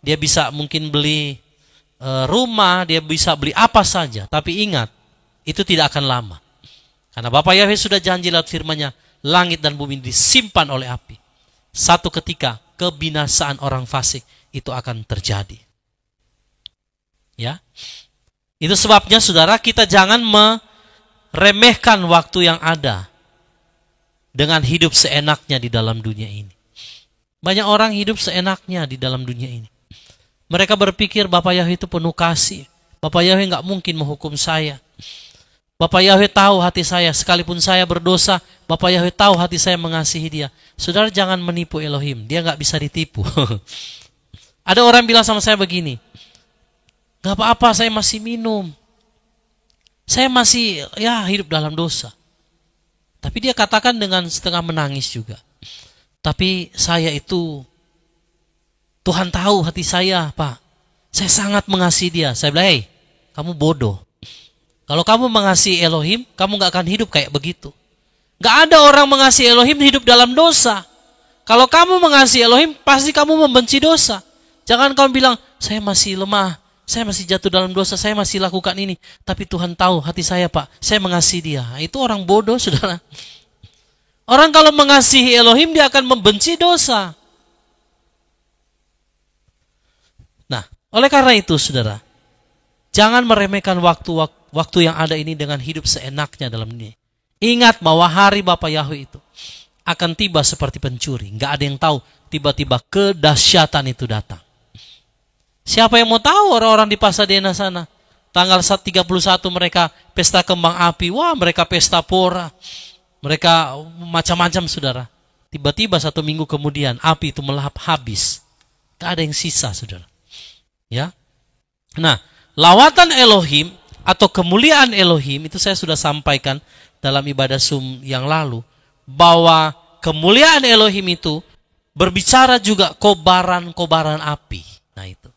dia bisa mungkin beli rumah, dia bisa beli apa saja. Tapi ingat, itu tidak akan lama. Karena Bapak Yahweh sudah janji lewat firman-Nya, langit dan bumi disimpan oleh api. Satu ketika kebinasaan orang fasik itu akan terjadi. Ya, itu sebabnya saudara, kita jangan meremehkan waktu yang ada dengan hidup seenaknya di dalam dunia ini. Banyak orang hidup seenaknya di dalam dunia ini. Mereka berpikir Bapak Yahweh itu penuh kasih. Bapak Yahweh gak mungkin menghukum saya. Bapak Yahweh tahu hati saya, sekalipun saya berdosa, Bapak Yahweh tahu hati saya mengasihi dia. Saudara jangan menipu Elohim, dia gak bisa ditipu. Ada orang bilang sama saya begini, gak apa-apa, saya masih minum. Saya masih hidup dalam dosa. Tapi dia katakan dengan setengah menangis juga. Tapi saya itu, Tuhan tahu hati saya, Pak. Saya sangat mengasihi dia. Saya bilang, hey, kamu bodoh. Kalau kamu mengasihi Elohim, kamu gak akan hidup kayak begitu. Gak ada orang mengasihi Elohim hidup dalam dosa. Kalau kamu mengasihi Elohim, pasti kamu membenci dosa. Jangan kamu bilang, saya masih lemah, saya masih jatuh dalam dosa, saya masih lakukan ini. Tapi Tuhan tahu hati saya, Pak. Saya mengasihi dia. Itu orang bodoh, saudara. Orang kalau mengasihi Elohim, dia akan membenci dosa. Nah, oleh karena itu, saudara, jangan meremehkan waktu yang ada ini dengan hidup seenaknya dalam dunia. Ingat bahwa hari Bapak Yahweh itu akan tiba seperti pencuri. Nggak ada yang tahu, tiba-tiba kedahsyatan itu datang. Siapa yang mau tahu orang-orang di Pasadena sana? Tanggal 31 mereka pesta kembang api. Wah, mereka pesta pora. Mereka macam-macam, saudara. Tiba-tiba 1 minggu kemudian api itu melahap habis. Gak ada yang sisa, saudara. Ya. Nah, lawatan Elohim atau kemuliaan Elohim itu saya sudah sampaikan dalam ibadah Zoom yang lalu, bahwa kemuliaan Elohim itu berbicara juga kobaran-kobaran api. Nah itu.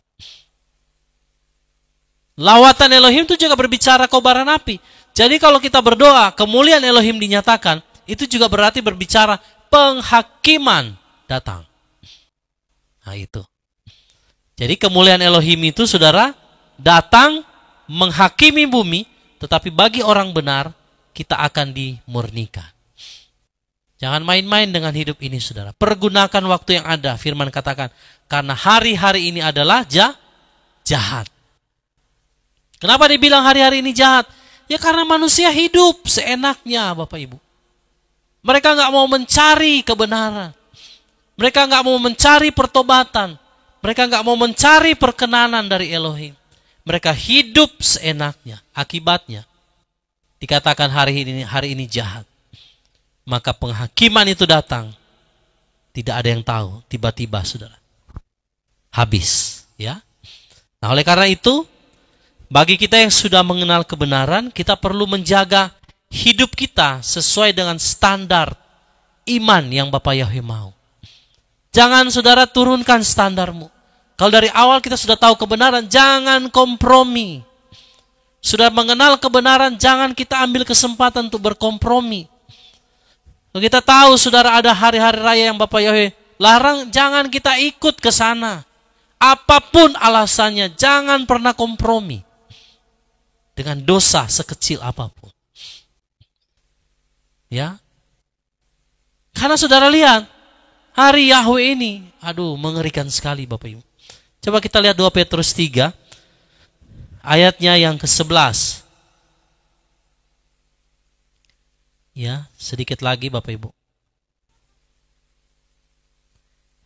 Lawatan Elohim itu juga berbicara kobaran api. Jadi kalau kita berdoa, kemuliaan Elohim dinyatakan, itu juga berarti berbicara penghakiman datang. Nah itu. Jadi kemuliaan Elohim itu, saudara, datang menghakimi bumi, tetapi bagi orang benar, kita akan dimurnikan. Jangan main-main dengan hidup ini, saudara. Pergunakan waktu yang ada. Firman katakan, karena hari-hari ini adalah jahat. Kenapa dibilang hari-hari ini jahat? Ya karena manusia hidup seenaknya, Bapak Ibu. Mereka nggak mau mencari kebenaran. Mereka nggak mau mencari pertobatan. Mereka nggak mau mencari perkenanan dari Elohim. Mereka hidup seenaknya. Akibatnya dikatakan hari ini jahat. Maka penghakiman itu datang. Tidak ada yang tahu. Tiba-tiba, saudara, habis. Ya. Nah, oleh karena itu, bagi kita yang sudah mengenal kebenaran, kita perlu menjaga hidup kita sesuai dengan standar iman yang Bapak Yahweh mau. Jangan, saudara, turunkan standarmu. Kalau dari awal kita sudah tahu kebenaran, jangan kompromi. Sudah mengenal kebenaran, jangan kita ambil kesempatan untuk berkompromi. Kalau kita tahu, saudara, ada hari-hari raya yang Bapak Yahweh larang, jangan kita ikut ke sana. Apapun alasannya, jangan pernah kompromi dengan dosa sekecil apapun. Ya. Karena saudara lihat, hari Yahweh ini, mengerikan sekali, Bapak Ibu. Coba kita lihat 2 Petrus 3, ayatnya yang ke-11. Ya, sedikit lagi, Bapak Ibu.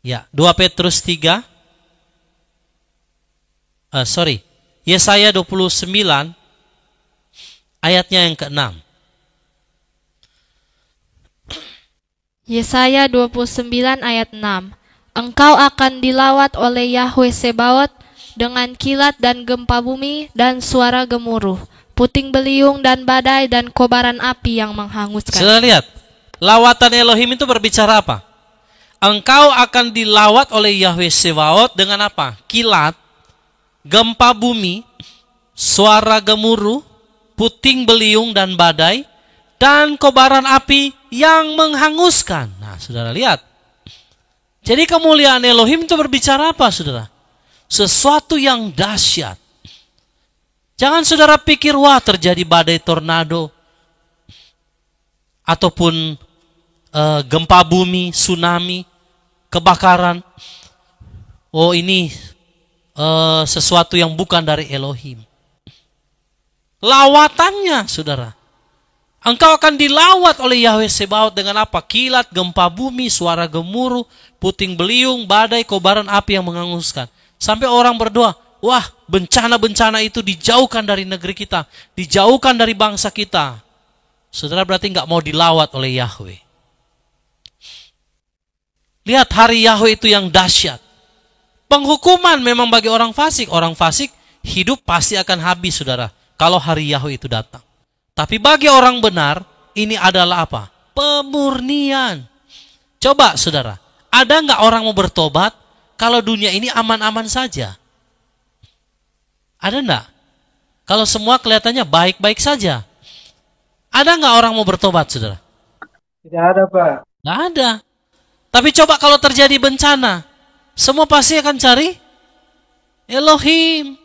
Ya, 2 Petrus 3. Yesaya 29, ayatnya yang ke-6. Yesaya 29 ayat 6. Engkau akan dilawat oleh Yahweh Sebaot dengan kilat dan gempa bumi dan suara gemuruh, puting beliung dan badai dan kobaran api yang menghanguskan. Sudah lihat, lawatan Elohim itu berbicara apa? Engkau akan dilawat oleh Yahweh Sebaot dengan apa? Kilat, gempa bumi, suara gemuruh, puting beliung dan badai, dan kobaran api yang menghanguskan. Nah, saudara lihat. Jadi kemuliaan Elohim itu berbicara apa, saudara? Sesuatu yang dahsyat. Jangan saudara pikir, wah terjadi badai tornado, ataupun gempa bumi, tsunami, kebakaran. Oh, ini sesuatu yang bukan dari Elohim. Lawatannya, saudara. Engkau akan dilawat oleh Yahweh Sebaot dengan apa? Kilat, gempa bumi, suara gemuruh, puting beliung, badai, kobaran api yang menghanguskan. Sampai orang berdoa, wah, bencana-bencana itu dijauhkan dari negeri kita, dijauhkan dari bangsa kita. Saudara, berarti nggak mau dilawat oleh Yahweh. Lihat hari Yahweh itu yang dahsyat. Penghukuman memang bagi orang fasik. Orang fasik hidup pasti akan habis, saudara, kalau hari Yahweh itu datang. Tapi bagi orang benar, ini adalah apa? Pemurnian. Coba, saudara, ada nggak orang mau bertobat kalau dunia ini aman-aman saja? Ada nggak? Kalau semua kelihatannya baik-baik saja. Ada nggak orang mau bertobat, saudara? Tidak ada, Pak. Nggak ada. Tapi coba kalau terjadi bencana, semua pasti akan cari Elohim.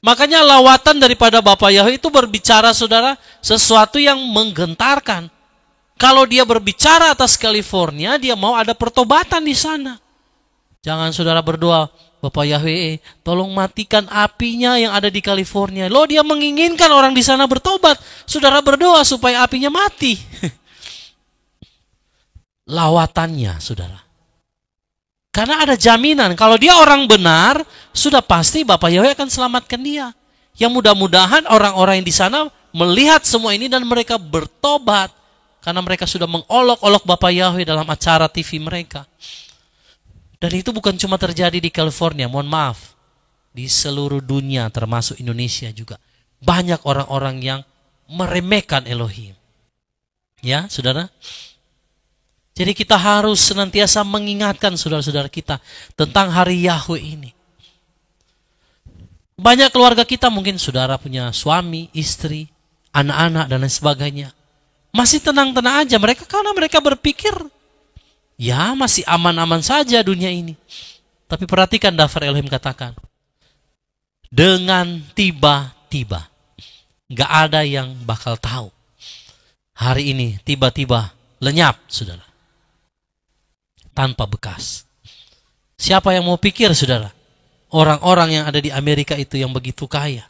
Makanya lawatan daripada Bapak Yahweh itu berbicara, saudara, sesuatu yang menggentarkan. Kalau dia berbicara atas California, dia mau ada pertobatan di sana. Jangan saudara berdoa, Bapak Yahweh, tolong matikan apinya yang ada di California. Loh, dia menginginkan orang di sana bertobat. Saudara berdoa supaya apinya mati. lawatannya, saudara. Karena ada jaminan, kalau dia orang benar, sudah pasti Bapak Yahweh akan selamatkan dia. Yang mudah-mudahan orang-orang yang di sana melihat semua ini dan mereka bertobat. Karena mereka sudah mengolok-olok Bapak Yahweh dalam acara TV mereka. Dan itu bukan cuma terjadi di California, mohon maaf. Di seluruh dunia termasuk Indonesia juga. Banyak orang-orang yang meremehkan Elohim. Ya, saudara. Jadi kita harus senantiasa mengingatkan saudara-saudara kita tentang hari Yahweh ini. Banyak keluarga kita mungkin saudara punya suami, istri, anak-anak dan lain sebagainya. Masih tenang-tenang aja mereka karena mereka berpikir ya masih aman-aman saja dunia ini. Tapi perhatikan daftar Elohim katakan. Dengan tiba-tiba. Gak ada yang bakal tahu. Hari ini tiba-tiba lenyap saudara. Tanpa bekas. Siapa yang mau pikir saudara? Orang-orang yang ada di Amerika itu yang begitu kaya.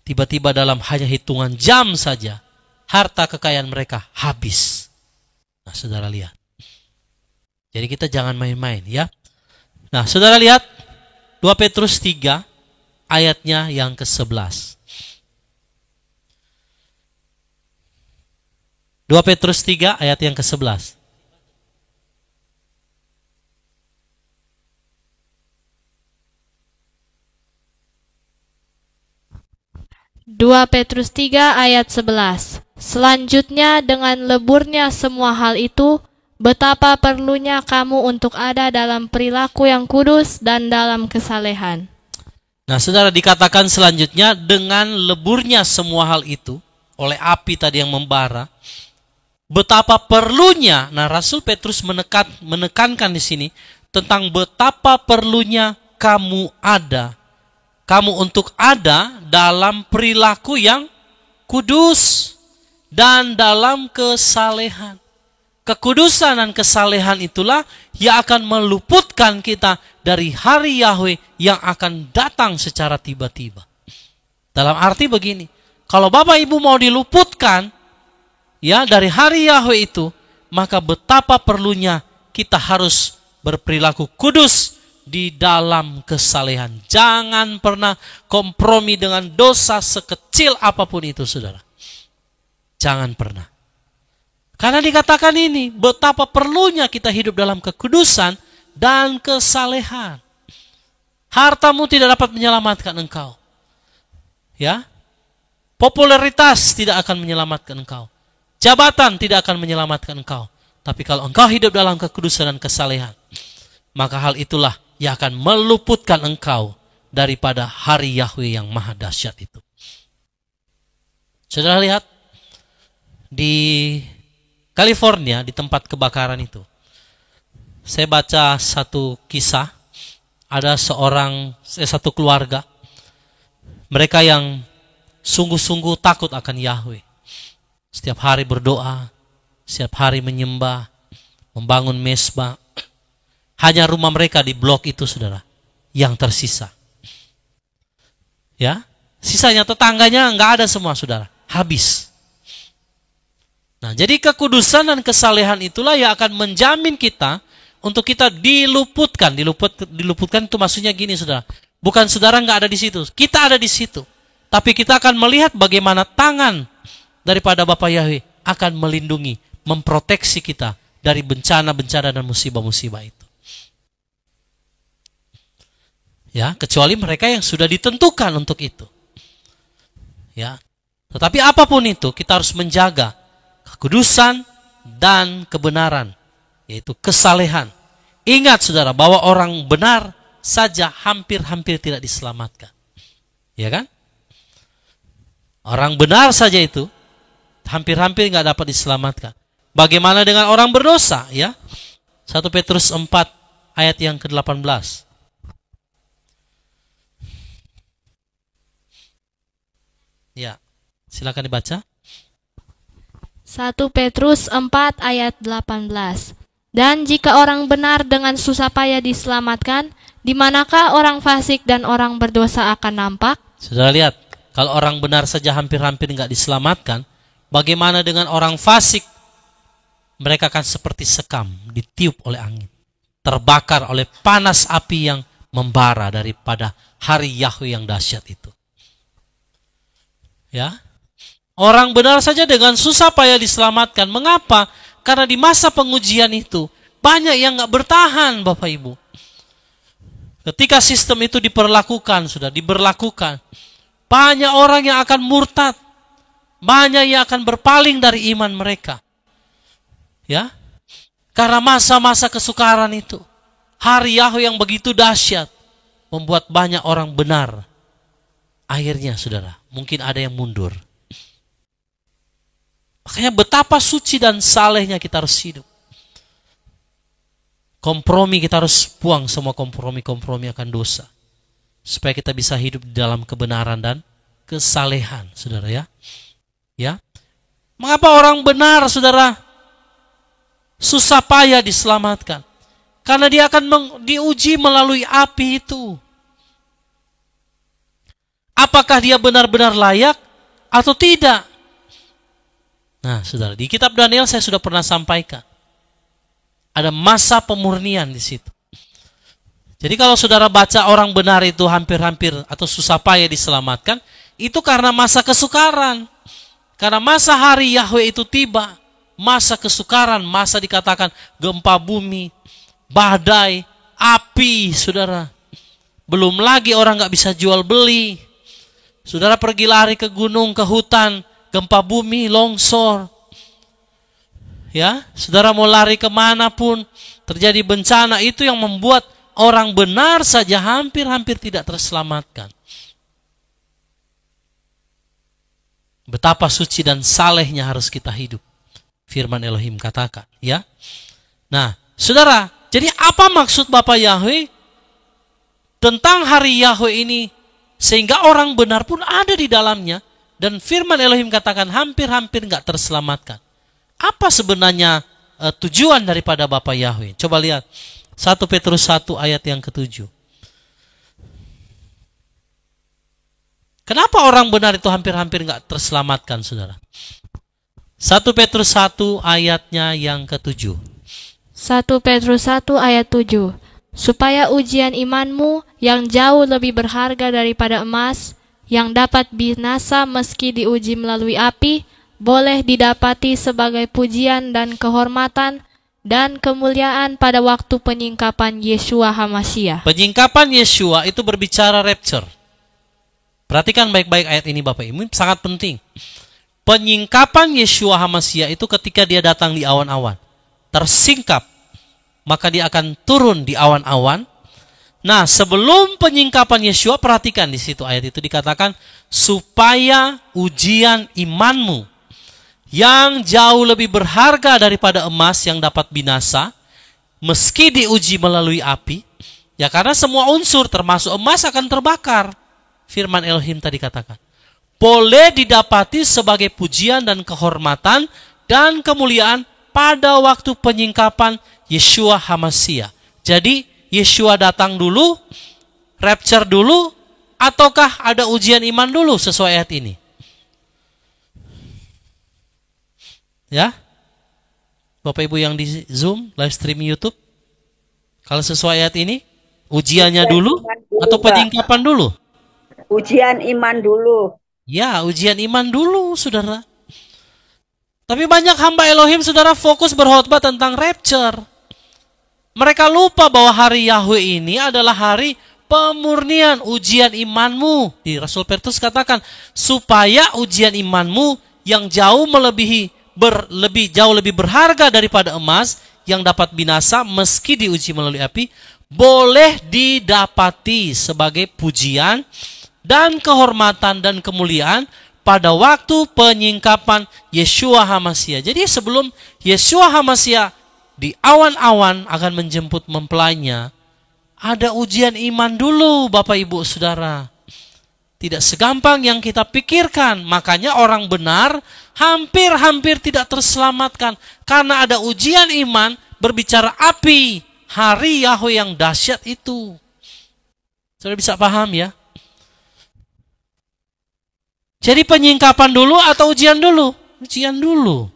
Tiba-tiba dalam hanya hitungan jam saja. Harta kekayaan mereka habis. Nah saudara lihat. Jadi kita jangan main-main ya. Nah saudara lihat. 2 Petrus 3 ayatnya yang ke-11. 2 Petrus 3 ayat yang ke-11. 2 Petrus 3 ayat 11. Selanjutnya dengan leburnya semua hal itu, betapa perlunya kamu untuk ada dalam perilaku yang kudus dan dalam kesalehan. Nah saudara dikatakan selanjutnya dengan leburnya semua hal itu, oleh api tadi yang membara, betapa perlunya, nah Rasul Petrus menekankan di sini, tentang betapa perlunya kamu untuk ada dalam perilaku yang kudus dan dalam kesalehan. Kekudusan dan kesalehan itulah yang akan meluputkan kita dari hari Yahweh yang akan datang secara tiba-tiba. Dalam arti begini, kalau Bapak Ibu mau diluputkan ya dari hari Yahweh itu, maka betapa perlunya kita harus berperilaku kudus di dalam kesalehan. Jangan pernah kompromi dengan dosa sekecil apapun itu, saudara. Jangan pernah. Karena dikatakan ini, betapa perlunya kita hidup dalam kekudusan dan kesalehan. Hartamu tidak dapat menyelamatkan engkau. Ya. Popularitas tidak akan menyelamatkan engkau. Jabatan tidak akan menyelamatkan engkau. Tapi kalau engkau hidup dalam kekudusan dan kesalehan, maka hal itulah yang akan meluputkan engkau daripada hari Yahweh yang maha dahsyat itu. Saudara lihat di California, di tempat kebakaran itu, saya baca satu kisah. Ada satu keluarga, mereka yang sungguh-sungguh takut akan Yahweh. Setiap hari berdoa, setiap hari menyembah, membangun mesbah. Hanya rumah mereka di blok itu, saudara, yang tersisa. Ya, sisanya tetangganya nggak ada semua, saudara, habis. Nah, jadi kekudusan dan kesalehan itulah yang akan menjamin kita untuk kita diluputkan. Diluputkan itu maksudnya gini, saudara. Bukan saudara nggak ada di situ, kita ada di situ. Tapi kita akan melihat bagaimana tangan daripada Bapa Yahweh akan melindungi, memproteksi kita dari bencana-bencana dan musibah-musibah itu. Ya, kecuali mereka yang sudah ditentukan untuk itu. Ya. Tetapi apapun itu, kita harus menjaga kekudusan dan kebenaran, yaitu kesalehan. Ingat saudara, bahwa orang benar saja hampir-hampir tidak diselamatkan. Ya kan? Orang benar saja itu hampir-hampir nggak dapat diselamatkan. Bagaimana dengan orang berdosa? Ya, 1 Petrus 4 ayat yang ke-18. Ya, silakan dibaca. 1 Petrus 4 ayat 18. Dan jika orang benar dengan susah payah diselamatkan, di manakah orang fasik dan orang berdosa akan nampak? Sudah lihat, kalau orang benar saja hampir-hampir nggak diselamatkan, bagaimana dengan orang fasik mereka akan seperti sekam ditiup oleh angin, terbakar oleh panas api yang membara daripada hari Yahweh yang dahsyat itu. Ya, orang benar saja dengan susah payah diselamatkan. Mengapa? Karena di masa pengujian itu banyak yang nggak bertahan, Bapak Ibu. Ketika sistem itu diberlakukan, banyak orang yang akan murtad, banyak yang akan berpaling dari iman mereka. Ya, karena masa-masa kesukaran itu, hari Yahweh yang begitu dahsyat, membuat banyak orang benar. Akhirnya, saudara, mungkin ada yang mundur. Makanya betapa suci dan salehnya kita harus hidup. Kompromi, kita harus buang semua kompromi akan dosa. Supaya kita bisa hidup di dalam kebenaran dan kesalehan, saudara ya. Ya. Mengapa orang benar, saudara, susah payah diselamatkan? Karena dia akan diuji melalui api itu. Apakah dia benar-benar layak atau tidak? Nah, saudara, di kitab Daniel saya sudah pernah sampaikan. Ada masa pemurnian di situ. Jadi kalau saudara baca orang benar itu hampir-hampir atau susah payah diselamatkan, itu karena masa kesukaran. Karena masa hari Yahweh itu tiba, masa kesukaran, masa dikatakan gempa bumi, badai, api, saudara. Belum lagi orang gak bisa jual beli. Saudara pergi lari ke gunung, ke hutan, gempa bumi, longsor. Ya, saudara mau lari kemanapun, terjadi bencana, itu yang membuat orang benar saja hampir-hampir tidak terselamatkan. Betapa suci dan salehnya harus kita hidup. Firman Elohim katakan, ya. Nah, saudara, jadi apa maksud Bapa Yahweh tentang hari Yahweh ini, sehingga orang benar pun ada di dalamnya, dan firman Elohim katakan hampir-hampir gak terselamatkan. Apa sebenarnya tujuan daripada Bapa Yahweh? Coba lihat 1 Petrus 1 ayat yang ke-7. Kenapa orang benar itu hampir-hampir gak terselamatkan, saudara? 1 Petrus 1 ayatnya yang ke-7. 1 Petrus 1 ayat 7. Supaya ujian imanmu yang jauh lebih berharga daripada emas, yang dapat binasa meski diuji melalui api, boleh didapati sebagai pujian dan kehormatan dan kemuliaan pada waktu penyingkapan Yeshua HaMasyiah. Penyingkapan Yeshua itu berbicara rapture. Perhatikan baik-baik ayat ini Bapak Ibu, sangat penting. Penyingkapan Yeshua HaMasyiah itu ketika dia datang di awan-awan, tersingkap, maka dia akan turun di awan-awan. Nah, sebelum penyingkapan Yeshua, perhatikan di situ ayat itu dikatakan supaya ujian imanmu yang jauh lebih berharga daripada emas yang dapat binasa, meski diuji melalui api, ya karena semua unsur termasuk emas akan terbakar. Firman Elohim tadi katakan, boleh didapati sebagai pujian dan kehormatan dan kemuliaan pada waktu penyingkapan Yeshua HaMasyiah. Jadi Yeshua datang dulu, rapture dulu, ataukah ada ujian iman dulu sesuai ayat ini? Ya, Bapak Ibu yang di Zoom, live stream YouTube, kalau sesuai ayat ini, ujiannya dulu atau penyingkapan dulu? Ujian iman dulu. Ya, ujian iman dulu, saudara. Tapi banyak hamba Elohim, saudara, fokus berkhotbah tentang rapture. Mereka lupa bahwa hari Yahweh ini adalah hari pemurnian ujian imanmu. Di Rasul Petrus katakan, supaya ujian imanmu yang jauh jauh lebih berharga daripada emas yang dapat binasa meski diuji melalui api, boleh didapati sebagai pujian dan kehormatan dan kemuliaan pada waktu penyingkapan Yeshua HaMasyiah. Jadi sebelum Yeshua HaMasyiah di awan-awan akan menjemput mempelainya, ada ujian iman dulu Bapak Ibu Saudara. Tidak segampang yang kita pikirkan. Makanya orang benar hampir-hampir tidak terselamatkan. Karena ada ujian iman berbicara api. Hari Yahweh yang dahsyat itu. Sudah bisa paham ya? Jadi penyingkapan dulu atau ujian dulu? Ujian dulu.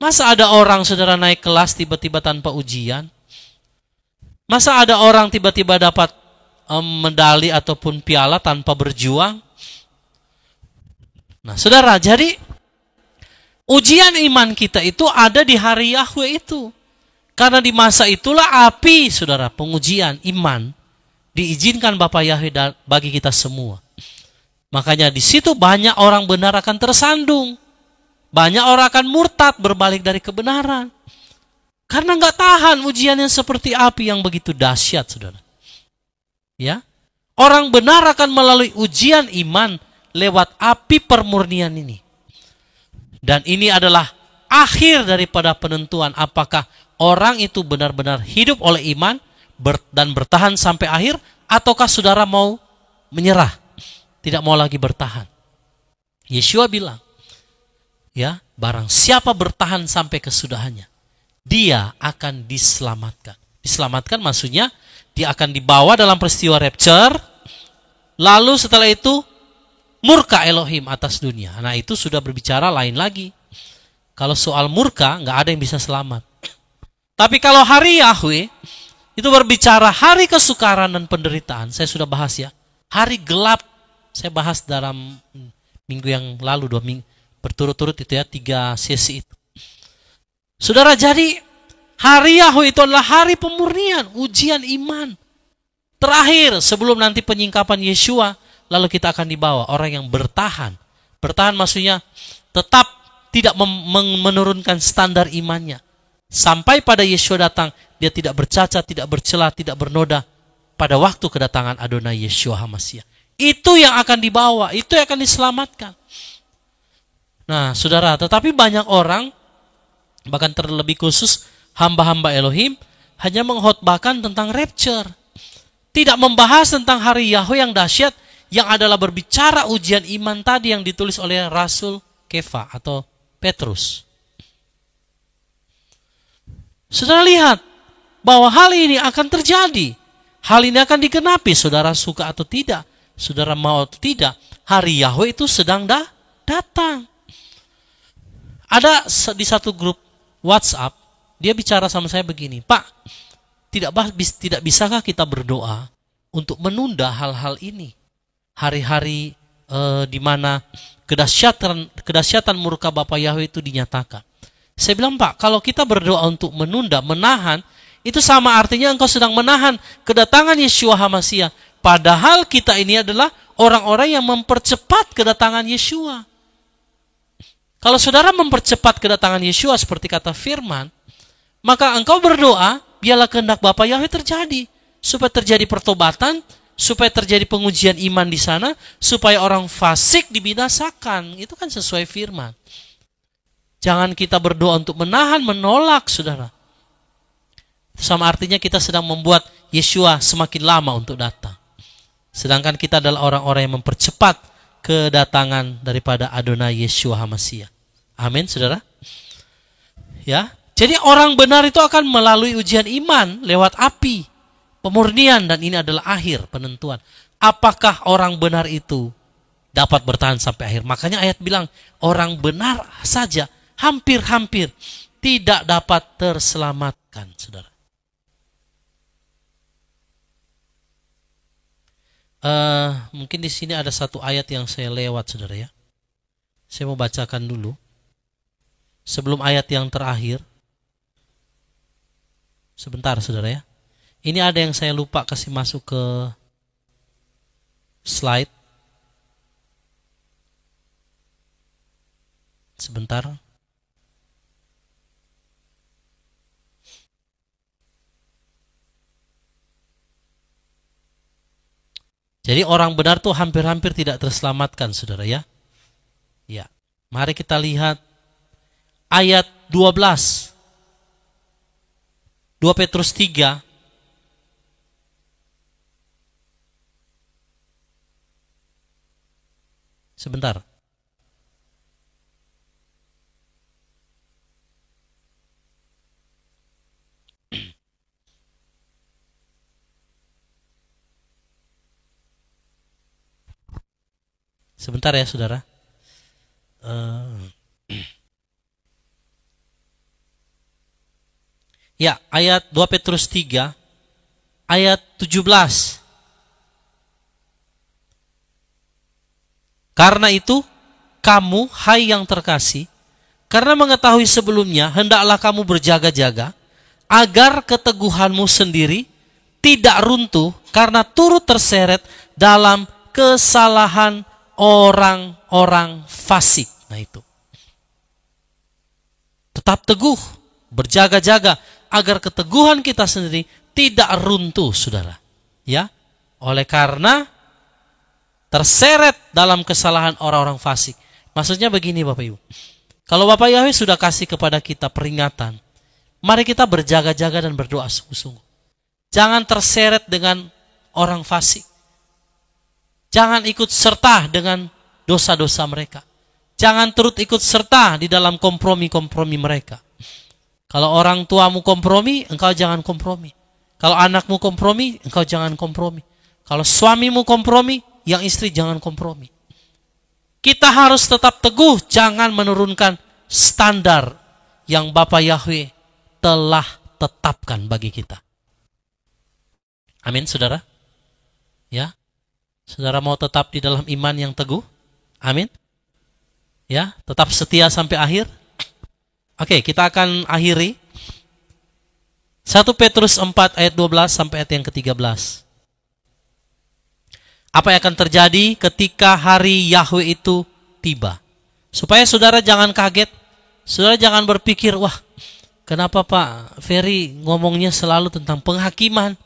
Masa ada orang saudara naik kelas tiba-tiba tanpa ujian? Masa ada orang tiba-tiba dapat medali ataupun piala tanpa berjuang? Nah saudara, jadi ujian iman kita itu ada di hari Yahweh itu. Karena di masa itulah api saudara pengujian iman diizinkan Bapa Yahweh bagi kita semua. Makanya di situ banyak orang benar akan tersandung. Banyak orang akan murtad berbalik dari kebenaran. Karena nggak tahan ujian yang seperti api yang begitu dahsyat, saudara. Ya, orang benar akan melalui ujian iman lewat api permurnian ini. Dan ini adalah akhir daripada penentuan apakah orang itu benar-benar hidup oleh iman dan bertahan sampai akhir, ataukah saudara mau menyerah, tidak mau lagi bertahan. Yeshua bilang, ya, barang siapa bertahan sampai kesudahannya, dia akan diselamatkan. Diselamatkan maksudnya dia akan dibawa dalam peristiwa rapture, lalu setelah itu murka Elohim atas dunia. Nah itu sudah berbicara lain lagi. Kalau soal murka nggak ada yang bisa selamat. Tapi kalau hari Yahweh itu berbicara hari kesukaran dan penderitaan. Saya sudah bahas ya. Hari gelap saya bahas dalam minggu yang lalu, 2 minggu berturut-turut itu ya, 3 sesi itu. Saudara, jadi hari Yahweh itu adalah hari pemurnian, ujian iman. Terakhir sebelum nanti penyingkapan Yeshua, lalu kita akan dibawa orang yang bertahan. Bertahan maksudnya tetap tidak menurunkan standar imannya. Sampai pada Yeshua datang, dia tidak bercacat, tidak bercela, tidak bernoda pada waktu kedatangan Adonai Yeshua HaMashiach. Itu yang akan dibawa, itu yang akan diselamatkan. Nah, saudara, tetapi banyak orang, bahkan terlebih khusus hamba-hamba Elohim, hanya mengkhotbahkan tentang rapture. Tidak membahas tentang hari Yahweh yang dahsyat, yang adalah berbicara ujian iman tadi yang ditulis oleh Rasul Kefa atau Petrus. Saudara lihat bahwa hal ini akan terjadi. Hal ini akan digenapi, saudara suka atau tidak, saudara mau atau tidak, hari Yahweh itu sedang datang. Ada di satu grup WhatsApp, dia bicara sama saya begini, Pak, tidak bisakah kita berdoa untuk menunda hal-hal ini? Hari-hari di mana kedahsyatan murka Bapa Yahweh itu dinyatakan. Saya bilang, Pak, kalau kita berdoa untuk menunda, menahan, itu sama artinya engkau sedang menahan kedatangan Yeshua HaMashiach. Padahal kita ini adalah orang-orang yang mempercepat kedatangan Yeshua. Kalau saudara mempercepat kedatangan Yeshua seperti kata firman, maka engkau berdoa, biarlah kehendak Bapa Yahweh terjadi. Supaya terjadi pertobatan, supaya terjadi pengujian iman di sana, supaya orang fasik dibinasakan. Itu kan sesuai firman. Jangan kita berdoa untuk menahan, menolak, saudara. Sama artinya kita sedang membuat Yeshua semakin lama untuk datang. Sedangkan kita adalah orang-orang yang mempercepat kedatangan daripada Adonai Yeshua HaMashiach. Amin, saudara. Ya, jadi orang benar itu akan melalui ujian iman lewat api, pemurnian, dan ini adalah akhir penentuan. Apakah orang benar itu dapat bertahan sampai akhir? Makanya ayat bilang, orang benar saja hampir-hampir tidak dapat terselamatkan, saudara. Mungkin di sini ada satu ayat yang saya lewat, saudara ya. Saya mau bacakan dulu. Sebelum ayat yang terakhir. Sebentar, saudara ya. Ini ada yang saya lupa kasih masuk ke slide. Sebentar. Jadi orang benar tuh hampir-hampir tidak terselamatkan, saudara ya. Ya, mari kita lihat ayat 12. 2 Petrus 3. Sebentar. Sebentar ya, saudara. Ya, ayat 2 Petrus 3, ayat 17. Karena itu, kamu, hai yang terkasih, karena mengetahui sebelumnya, hendaklah kamu berjaga-jaga, agar keteguhanmu sendiri tidak runtuh karena turut terseret dalam kesalahan orang-orang fasik. Nah itu. Tetap teguh, berjaga-jaga, agar keteguhan kita sendiri tidak runtuh, saudara. Ya, oleh karena terseret dalam kesalahan orang-orang fasik. Maksudnya begini Bapak Ibu. Kalau Bapak Yahweh sudah kasih kepada kita peringatan, mari kita berjaga-jaga dan berdoa sungguh-sungguh. Jangan terseret dengan orang fasik. Jangan ikut serta dengan dosa-dosa mereka. Jangan turut ikut serta di dalam kompromi-kompromi mereka. Kalau orang tuamu kompromi, engkau jangan kompromi. Kalau anakmu kompromi, engkau jangan kompromi. Kalau suamimu kompromi, yang istri jangan kompromi. Kita harus tetap teguh, jangan menurunkan standar yang Bapa Yahweh telah tetapkan bagi kita. Amin, saudara. Ya, saudara mau tetap di dalam iman yang teguh? Amin. Ya, tetap setia sampai akhir. Oke, kita akan akhiri 1 Petrus 4 ayat 12 sampai ayat yang ke-13. Apa yang akan terjadi ketika hari Yahweh itu tiba? Supaya saudara jangan kaget, saudara jangan berpikir, wah, kenapa Pak Ferry ngomongnya selalu tentang penghakiman,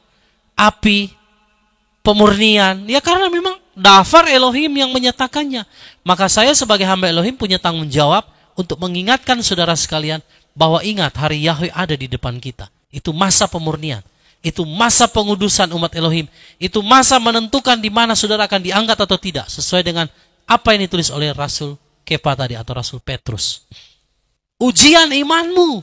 api, pemurnian? Ya karena memang dafar Elohim yang menyatakannya. Maka saya sebagai hamba Elohim punya tanggung jawab untuk mengingatkan saudara sekalian bahwa ingat hari Yahweh ada di depan kita. Itu masa pemurnian. Itu masa pengudusan umat Elohim. Itu masa menentukan di mana saudara akan diangkat atau tidak. Sesuai dengan apa yang ditulis oleh Rasul Kepa tadi atau Rasul Petrus. Ujian imanmu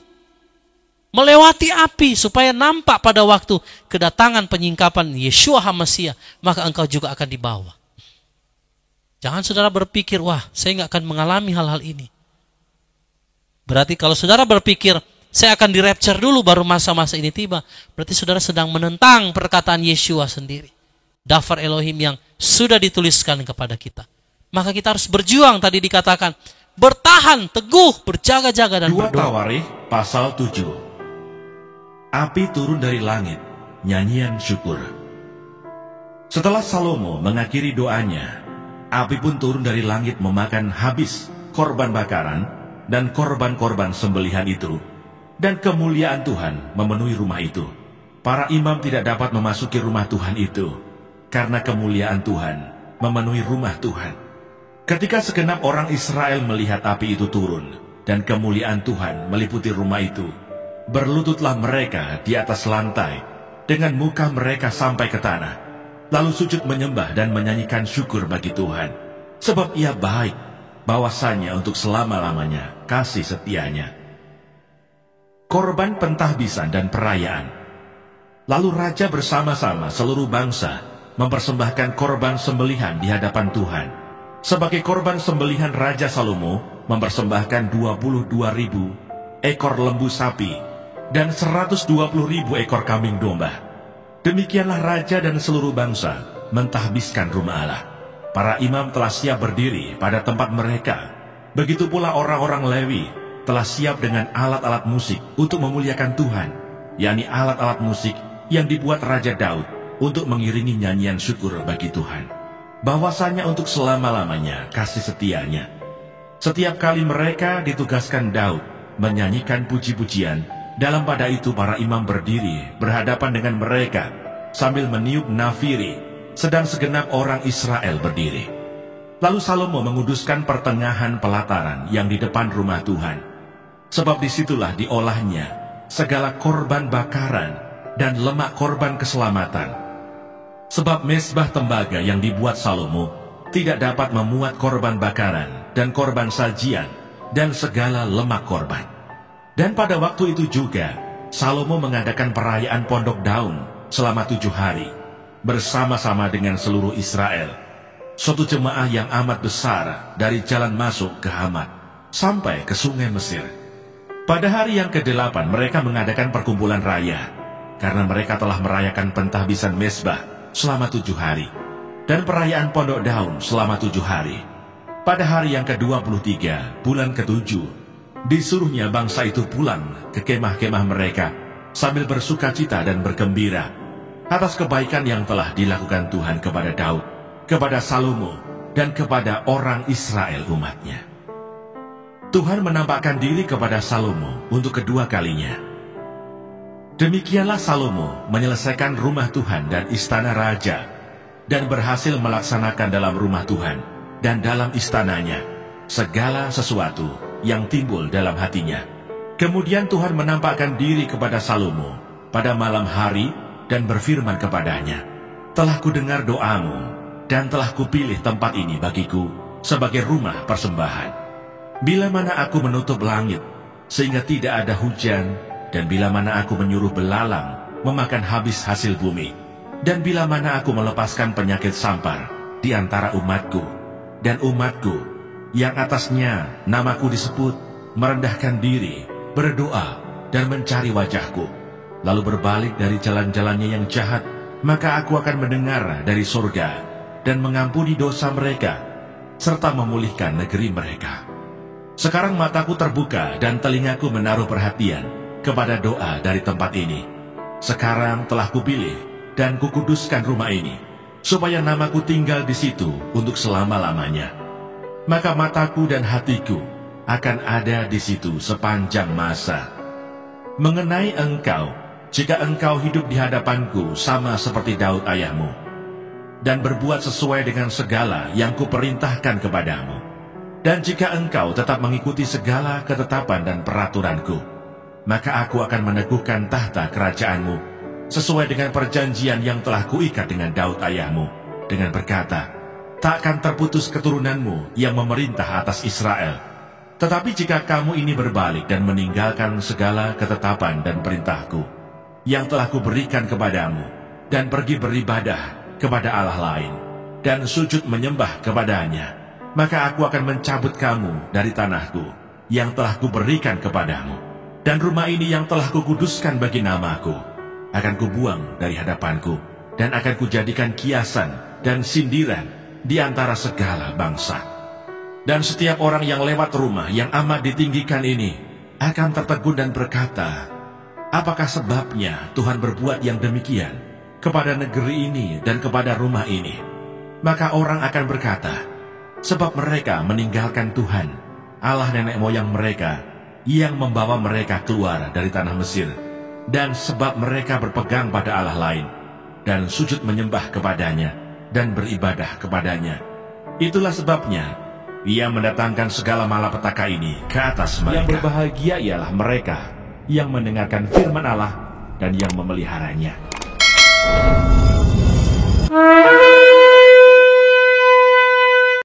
melewati api supaya nampak pada waktu kedatangan penyingkapan Yeshua HaMasiah. Maka engkau juga akan dibawa. Jangan saudara berpikir, wah saya nggak akan mengalami hal-hal ini. Berarti kalau saudara berpikir, saya akan di-rapture dulu baru masa-masa ini tiba. Berarti saudara sedang menentang perkataan Yeshua sendiri. Dafar Elohim yang sudah dituliskan kepada kita. Maka kita harus berjuang, tadi dikatakan. Bertahan, teguh, berjaga-jaga dan 2 berdoa. Tawarikh pasal 7. Api turun dari langit, nyanyian syukur. Setelah Salomo mengakhiri doanya, api pun turun dari langit memakan habis korban bakaran dan korban-korban sembelihan itu, dan kemuliaan Tuhan memenuhi rumah itu. Para imam tidak dapat memasuki rumah Tuhan itu, karena kemuliaan Tuhan memenuhi rumah Tuhan. Ketika segenap orang Israel melihat api itu turun, dan kemuliaan Tuhan meliputi rumah itu, berlututlah mereka di atas lantai, dengan muka mereka sampai ke tanah, lalu sujud menyembah dan menyanyikan syukur bagi Tuhan, sebab Ia baik, bahwasanya untuk selama-lamanya kasih setianya. Korban pentahbisan dan perayaan. Lalu raja bersama-sama seluruh bangsa mempersembahkan korban sembelihan di hadapan Tuhan. Sebagai korban sembelihan Raja Salomo mempersembahkan 22.000 ekor lembu sapi dan 120.000 ekor kambing domba. Demikianlah raja dan seluruh bangsa mentahbiskan rumah Allah. Para imam telah siap berdiri pada tempat mereka. Begitu pula orang-orang Lewi telah siap dengan alat-alat musik untuk memuliakan Tuhan, yakni alat-alat musik yang dibuat Raja Daud untuk mengiringi nyanyian syukur bagi Tuhan, bahwasanya untuk selama-lamanya kasih setianya. Setiap kali mereka ditugaskan Daud menyanyikan puji-pujian, dalam pada itu para imam berdiri berhadapan dengan mereka sambil meniup nafiri, sedang segenap orang Israel berdiri. Lalu Salomo menguduskan pertengahan pelataran yang di depan rumah Tuhan, sebab disitulah diolahnya segala korban bakaran dan lemak korban keselamatan. Sebab mezbah tembaga yang dibuat Salomo tidak dapat memuat korban bakaran dan korban sajian dan segala lemak korban. Dan pada waktu itu juga Salomo mengadakan perayaan Pondok Daun selama 7 hari, bersama-sama dengan seluruh Israel, suatu jemaah yang amat besar dari jalan masuk ke Hamat sampai ke sungai Mesir. Pada hari yang ke-8 mereka mengadakan perkumpulan raya, karena mereka telah merayakan pentahbisan mezbah selama 7 hari, dan perayaan pondok daun selama 7 hari. Pada hari yang ke-23, bulan ke-7, disuruhnya bangsa itu pulang ke kemah-kemah mereka sambil bersuka cita dan bergembira atas kebaikan yang telah dilakukan Tuhan kepada Daud, kepada Salomo, dan kepada orang Israel umatnya. Tuhan menampakkan diri kepada Salomo untuk kedua kalinya. Demikianlah Salomo menyelesaikan rumah Tuhan dan istana raja, dan berhasil melaksanakan dalam rumah Tuhan dan dalam istananya segala sesuatu yang timbul dalam hatinya. Kemudian Tuhan menampakkan diri kepada Salomo pada malam hari dan berfirman kepadanya, "Telah kudengar doamu, dan telah kupilih tempat ini bagiku sebagai rumah persembahan. Bila mana aku menutup langit sehingga tidak ada hujan, dan bila mana aku menyuruh belalang memakan habis hasil bumi, dan bila mana aku melepaskan penyakit sampar di antara umatku, dan umatku yang atasnya namaku disebut merendahkan diri, berdoa, dan mencari wajahku, lalu berbalik dari jalan-jalannya yang jahat, maka aku akan mendengar dari surga dan mengampuni dosa mereka, serta memulihkan negeri mereka." Sekarang mataku terbuka dan telingaku menaruh perhatian kepada doa dari tempat ini. Sekarang telah kupilih dan kukuduskan rumah ini, supaya namaku tinggal di situ untuk selama-lamanya. Maka mataku dan hatiku akan ada di situ sepanjang masa. Mengenai engkau, jika engkau hidup di hadapanku sama seperti Daud ayahmu, dan berbuat sesuai dengan segala yang kuperintahkan kepadamu, dan jika engkau tetap mengikuti segala ketetapan dan peraturanku, maka aku akan meneguhkan tahta kerajaanmu sesuai dengan perjanjian yang telah kuikat dengan Daud ayahmu, dengan berkata, "Tak akan terputus keturunanmu yang memerintah atas Israel." Tetapi jika kamu ini berbalik dan meninggalkan segala ketetapan dan perintahku yang telah kuberikan kepadamu, dan pergi beribadah kepada Allah lain, dan sujud menyembah kepadanya, maka aku akan mencabut kamu dari tanahku yang telah kuberikan kepadamu, dan rumah ini yang telah kukuduskan bagi namaku akan kubuang dari hadapanku, dan akan kujadikan kiasan dan sindiran di antara segala bangsa. Dan setiap orang yang lewat rumah yang amat ditinggikan ini akan tertegun dan berkata, "Apakah sebabnya Tuhan berbuat yang demikian kepada negeri ini dan kepada rumah ini?" Maka orang akan berkata, "Sebab mereka meninggalkan Tuhan, Allah nenek moyang mereka, yang membawa mereka keluar dari tanah Mesir, dan sebab mereka berpegang pada Allah lain, dan sujud menyembah kepadanya, dan beribadah kepadanya. Itulah sebabnya Ia mendatangkan segala malapetaka ini ke atas mereka." Yang berbahagia ialah mereka yang mendengarkan firman Allah dan yang memeliharanya.